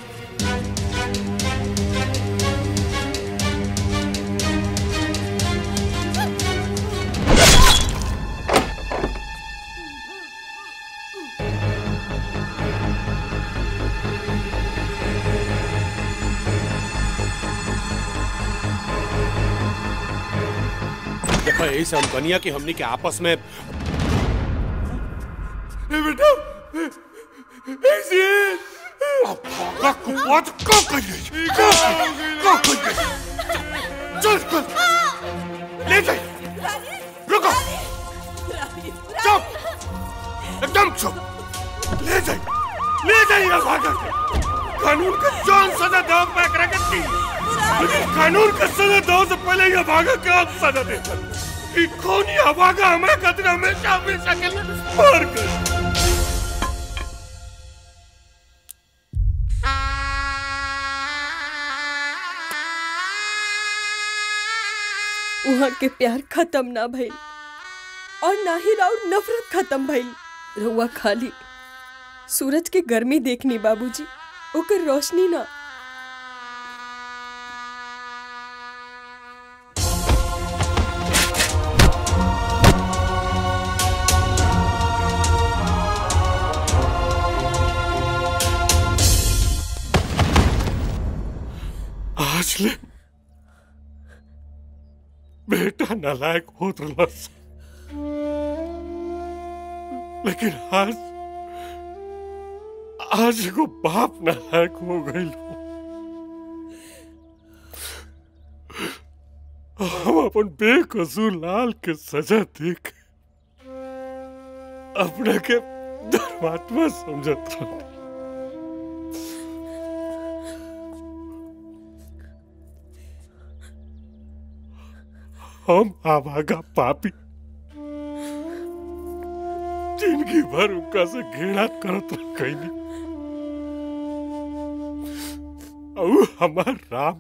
देखो यही सब बनिया की हमनी के आपस में बेटा ऐसे का कुपात का करिए चल ले जाइए। रुको, चुप, एकदम चुप। ले जाइए भागा के। कानून का जान सजा दो मैं करके, लेकिन कानून का सजा दो से पहले ये भागा के आप सजा देता। खूनी भागा हमारा खतरा हमेशा के लिए मार कर। वहाँ के प्यार खत्म ना भइल और ना ही राउर नफरत खत्म भइल। रउआ खाली सूरज के गर्मी देखनी बाबूजी, ओकर रोशनी ना। आज ले बेटा नालायक होत रहलस, लेकिन आज एगो बाप नालायक हो गइल। हम अपन बेकसूर लाल के सजा देख अपना के धर्मात्मा समझत रह। हम आवागा पापी जिंदगी भर उनका से घृणा करत रही और हमार राम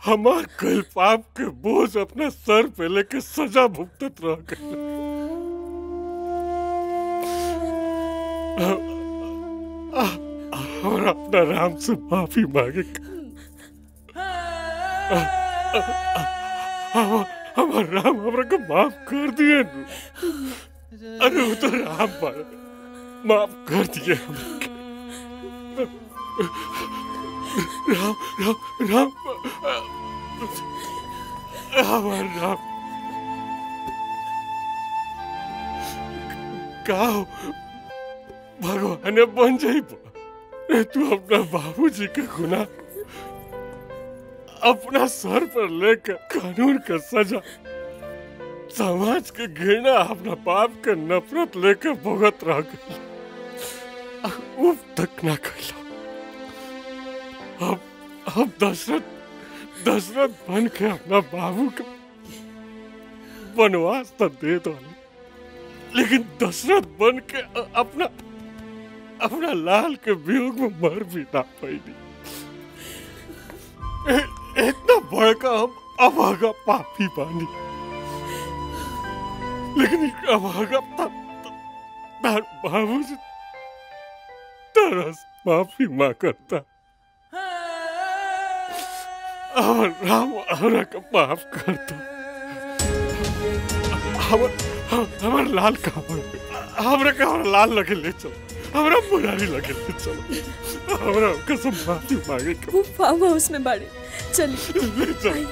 हमार कल पाप के बोझ अपना सर पे लेके सजा भुगतत रह गए। और अपना राम से माफी मांगे हमार राम हमरा को माफ कर दिए। अरे वो तो राम पर माफ कर दिए राम राम राम हमार राम का भगवान बन जाई तू अपना बाबूजी के गुनाह अपना सर पर लेकर कानून का सजा समाज के घृणा अपना पाप के नफरत लेकर भुगत रह गई। उफ तक ना कैला। अब दशरथ बन के अपना बाबू के वनवास तो दे दो, लेकिन दशरथ बन के अपना लाल के वियोग में मर भी ना पाई। इतना बड़का हम अभागा पापी बानी, लेकिन अभागा बाबू से तरस माफी माँ करता। और राम हमरा का माफ करता। हमार लाल का हमरा लाल लगे ले चलो, हमरा मुरारी लगे ले चलो, हमरा कसम माफी मांगे वो फार्म हाउस में बाड़े चलिए ले चलो।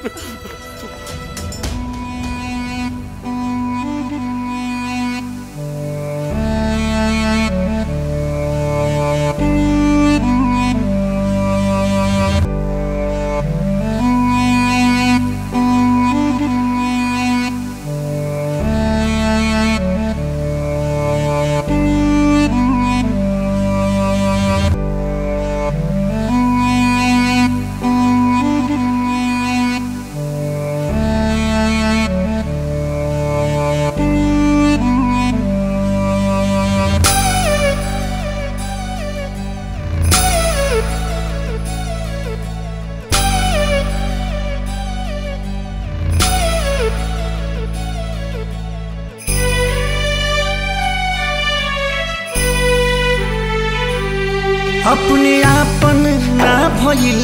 अपने आपन ना भइल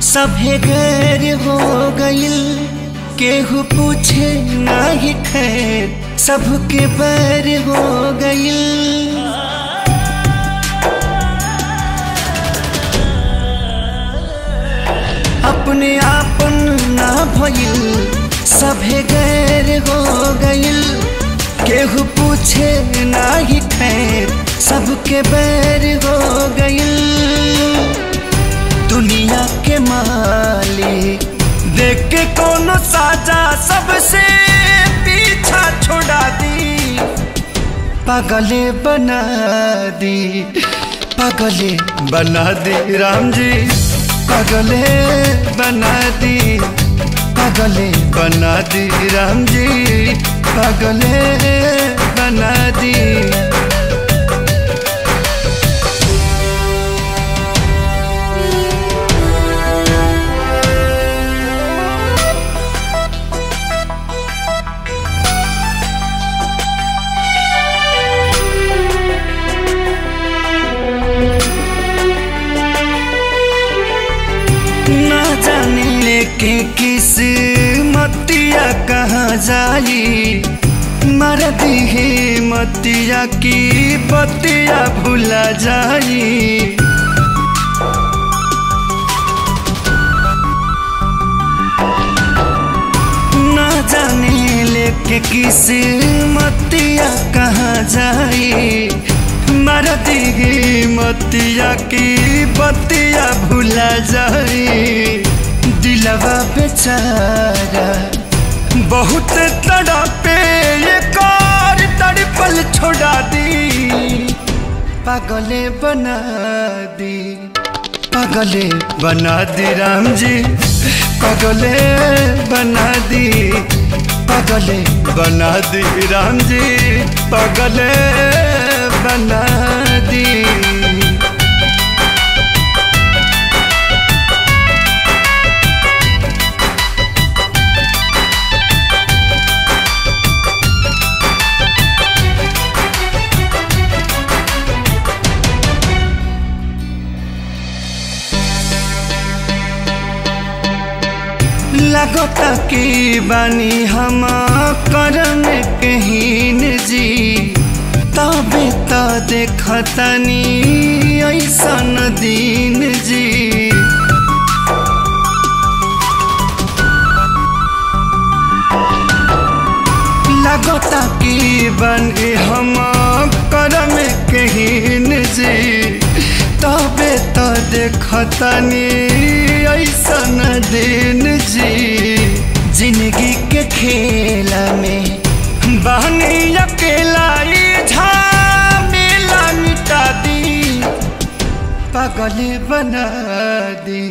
सभे गैर हो गइल, केहू पूछे ना ही खैर सबके बैर हो गइल। अपने आपन ना भइल सभे गैर हो गइल, केहू पूछे ना ही खैर सबके बैर हो गइल। दुनिया के मालिक देख के कोनो साजा सबसे पीछा छोड़ा दी, पागले बना दी, पागले बना दी राम जी, पागले बना दी, पागले बना दी राम जी, पागले बना दी। के किस मतिया कहाँ जाई, मर दी है मतिया की बतिया भुला जाई। ना जाने लेके किस मतिया कहाँ जाई, मर दी है मतिया की बतिया भुला जाई। दिलवा बेचारा बहुत तड़पे ये कार तड़पल छोड़ा दी पागले बना दी राम जी पागले बना दी राम जी पागले बना दी। लगता की बानी हम करम कहीन जी तबे तो देखतनी ऐसन दिन जी। लगता की बानी हम करम कहीन जी तबे तो देखतनी ऐसन दिन जी। जिंदगी के खेला में बहनी अकेला झमेला मिटा दी पागले बना दी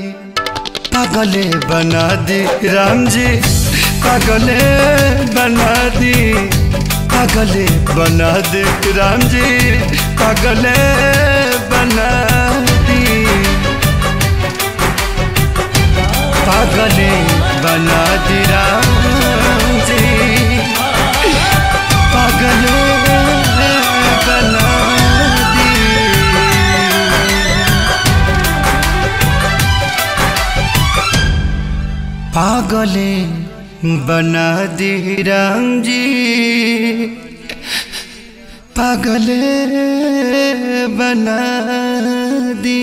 राम जी पागले बना दी राम जी पागले बना दी पागले बना दी राम जी पागले बना दी। पागले बना दी राम जी पागले बना दी।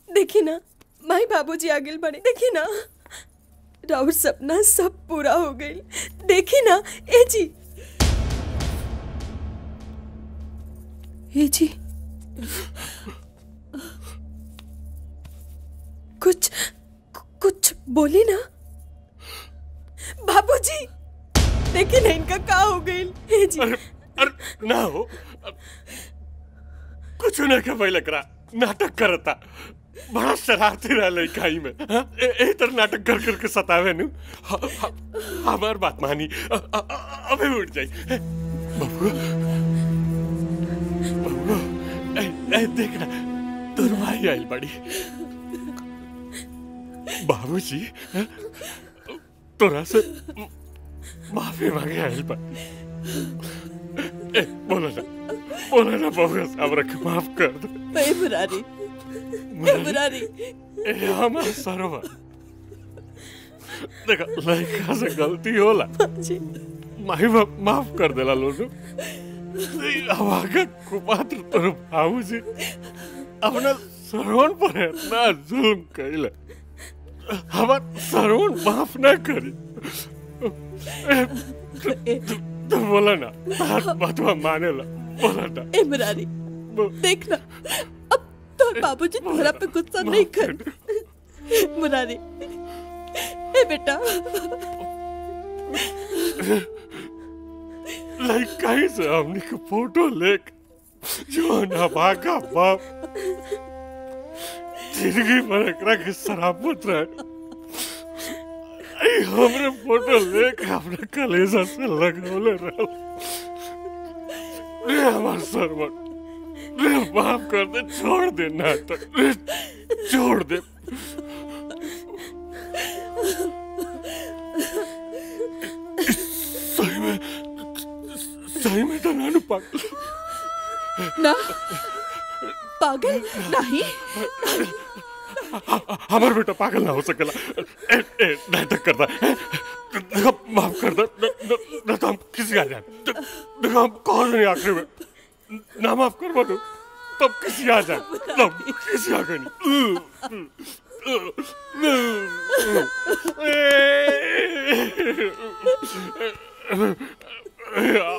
देखी ना माई बाबूजी आगे बढ़े, देखी ना राउर सपना सब पूरा हो गई। देखी ना ए जी कुछ बोली ना बाबूजी। देखी ना इनका क्या हो गई ए जी। अरे ना हो कुछ ना के भाई लग रहा नाटक करता बड़ा शरारती रहा लड़काई में तर नाटक कर करके सतावे नु हमार बात मानी अबे उठ जाई। बबू देखना तोर भाई आइल बड़ी बाबूजी तोरा से माफी मांगे आइल बा। बोलो ना बबू साहब रख माफ कर दो। मुरारी हमार सरोवर देखा लड़का से गलती होला माही बाप माफ कर देला लोग। कुपात्र तोर बाबूजी अपना श्रवण पर इतना जुल्म कैले हमार श्रवण माफ ना करी। तो बोला ना बातवा माने ला बोला ना। मुरारी देखना अब तो बाबूजी तोरा पे गुस्सा नहीं कर। मुरारी ए बेटा कहीं से हमने के फोटो लेक जो ना भागा बाप जिंदगी भर एकरा के शराबत रहे हमरे फोटो लेके अपने कलेजा से लगौले रहो। हमार सरवन माफ कर दे छोड़ दे नाटक छोड़ दे। सही में तो नानू पागल ना पागल नहीं हमार बेटा पागल ना हो सकेला। नाटक करता देखो, माफ कर दे, न तो हम किसी आ जाए। देखो हम कौन नहीं आखिरी में ना माफ कर तब किसी आ जाए, तब किसी आ गए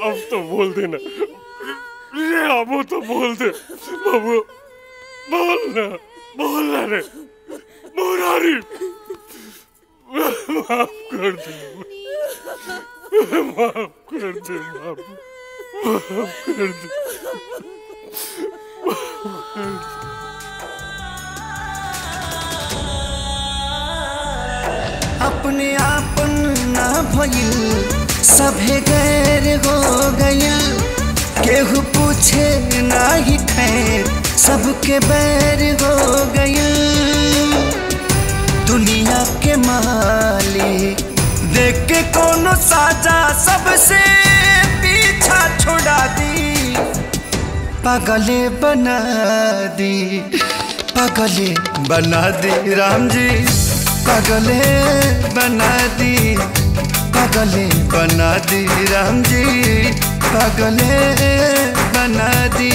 अब तो बोल देना, अब तो बोल दे बाबू, बोलना रे मुरारी, माफ कर दे, माफ कर दे बाबू, माफ कर दे। अपने आपन ना भइल सभे गैर हो गइल, केहू पूछे ना ही खैर सबके बैर हो गइल। दुनिया के मालिक देख के कोनो साजा सबसे पीछा छोड़ा दी, पागले बना दी, पागले बना दी राम जी, पागले बना दी, पागले बना दी राम जी, पागले बना दी।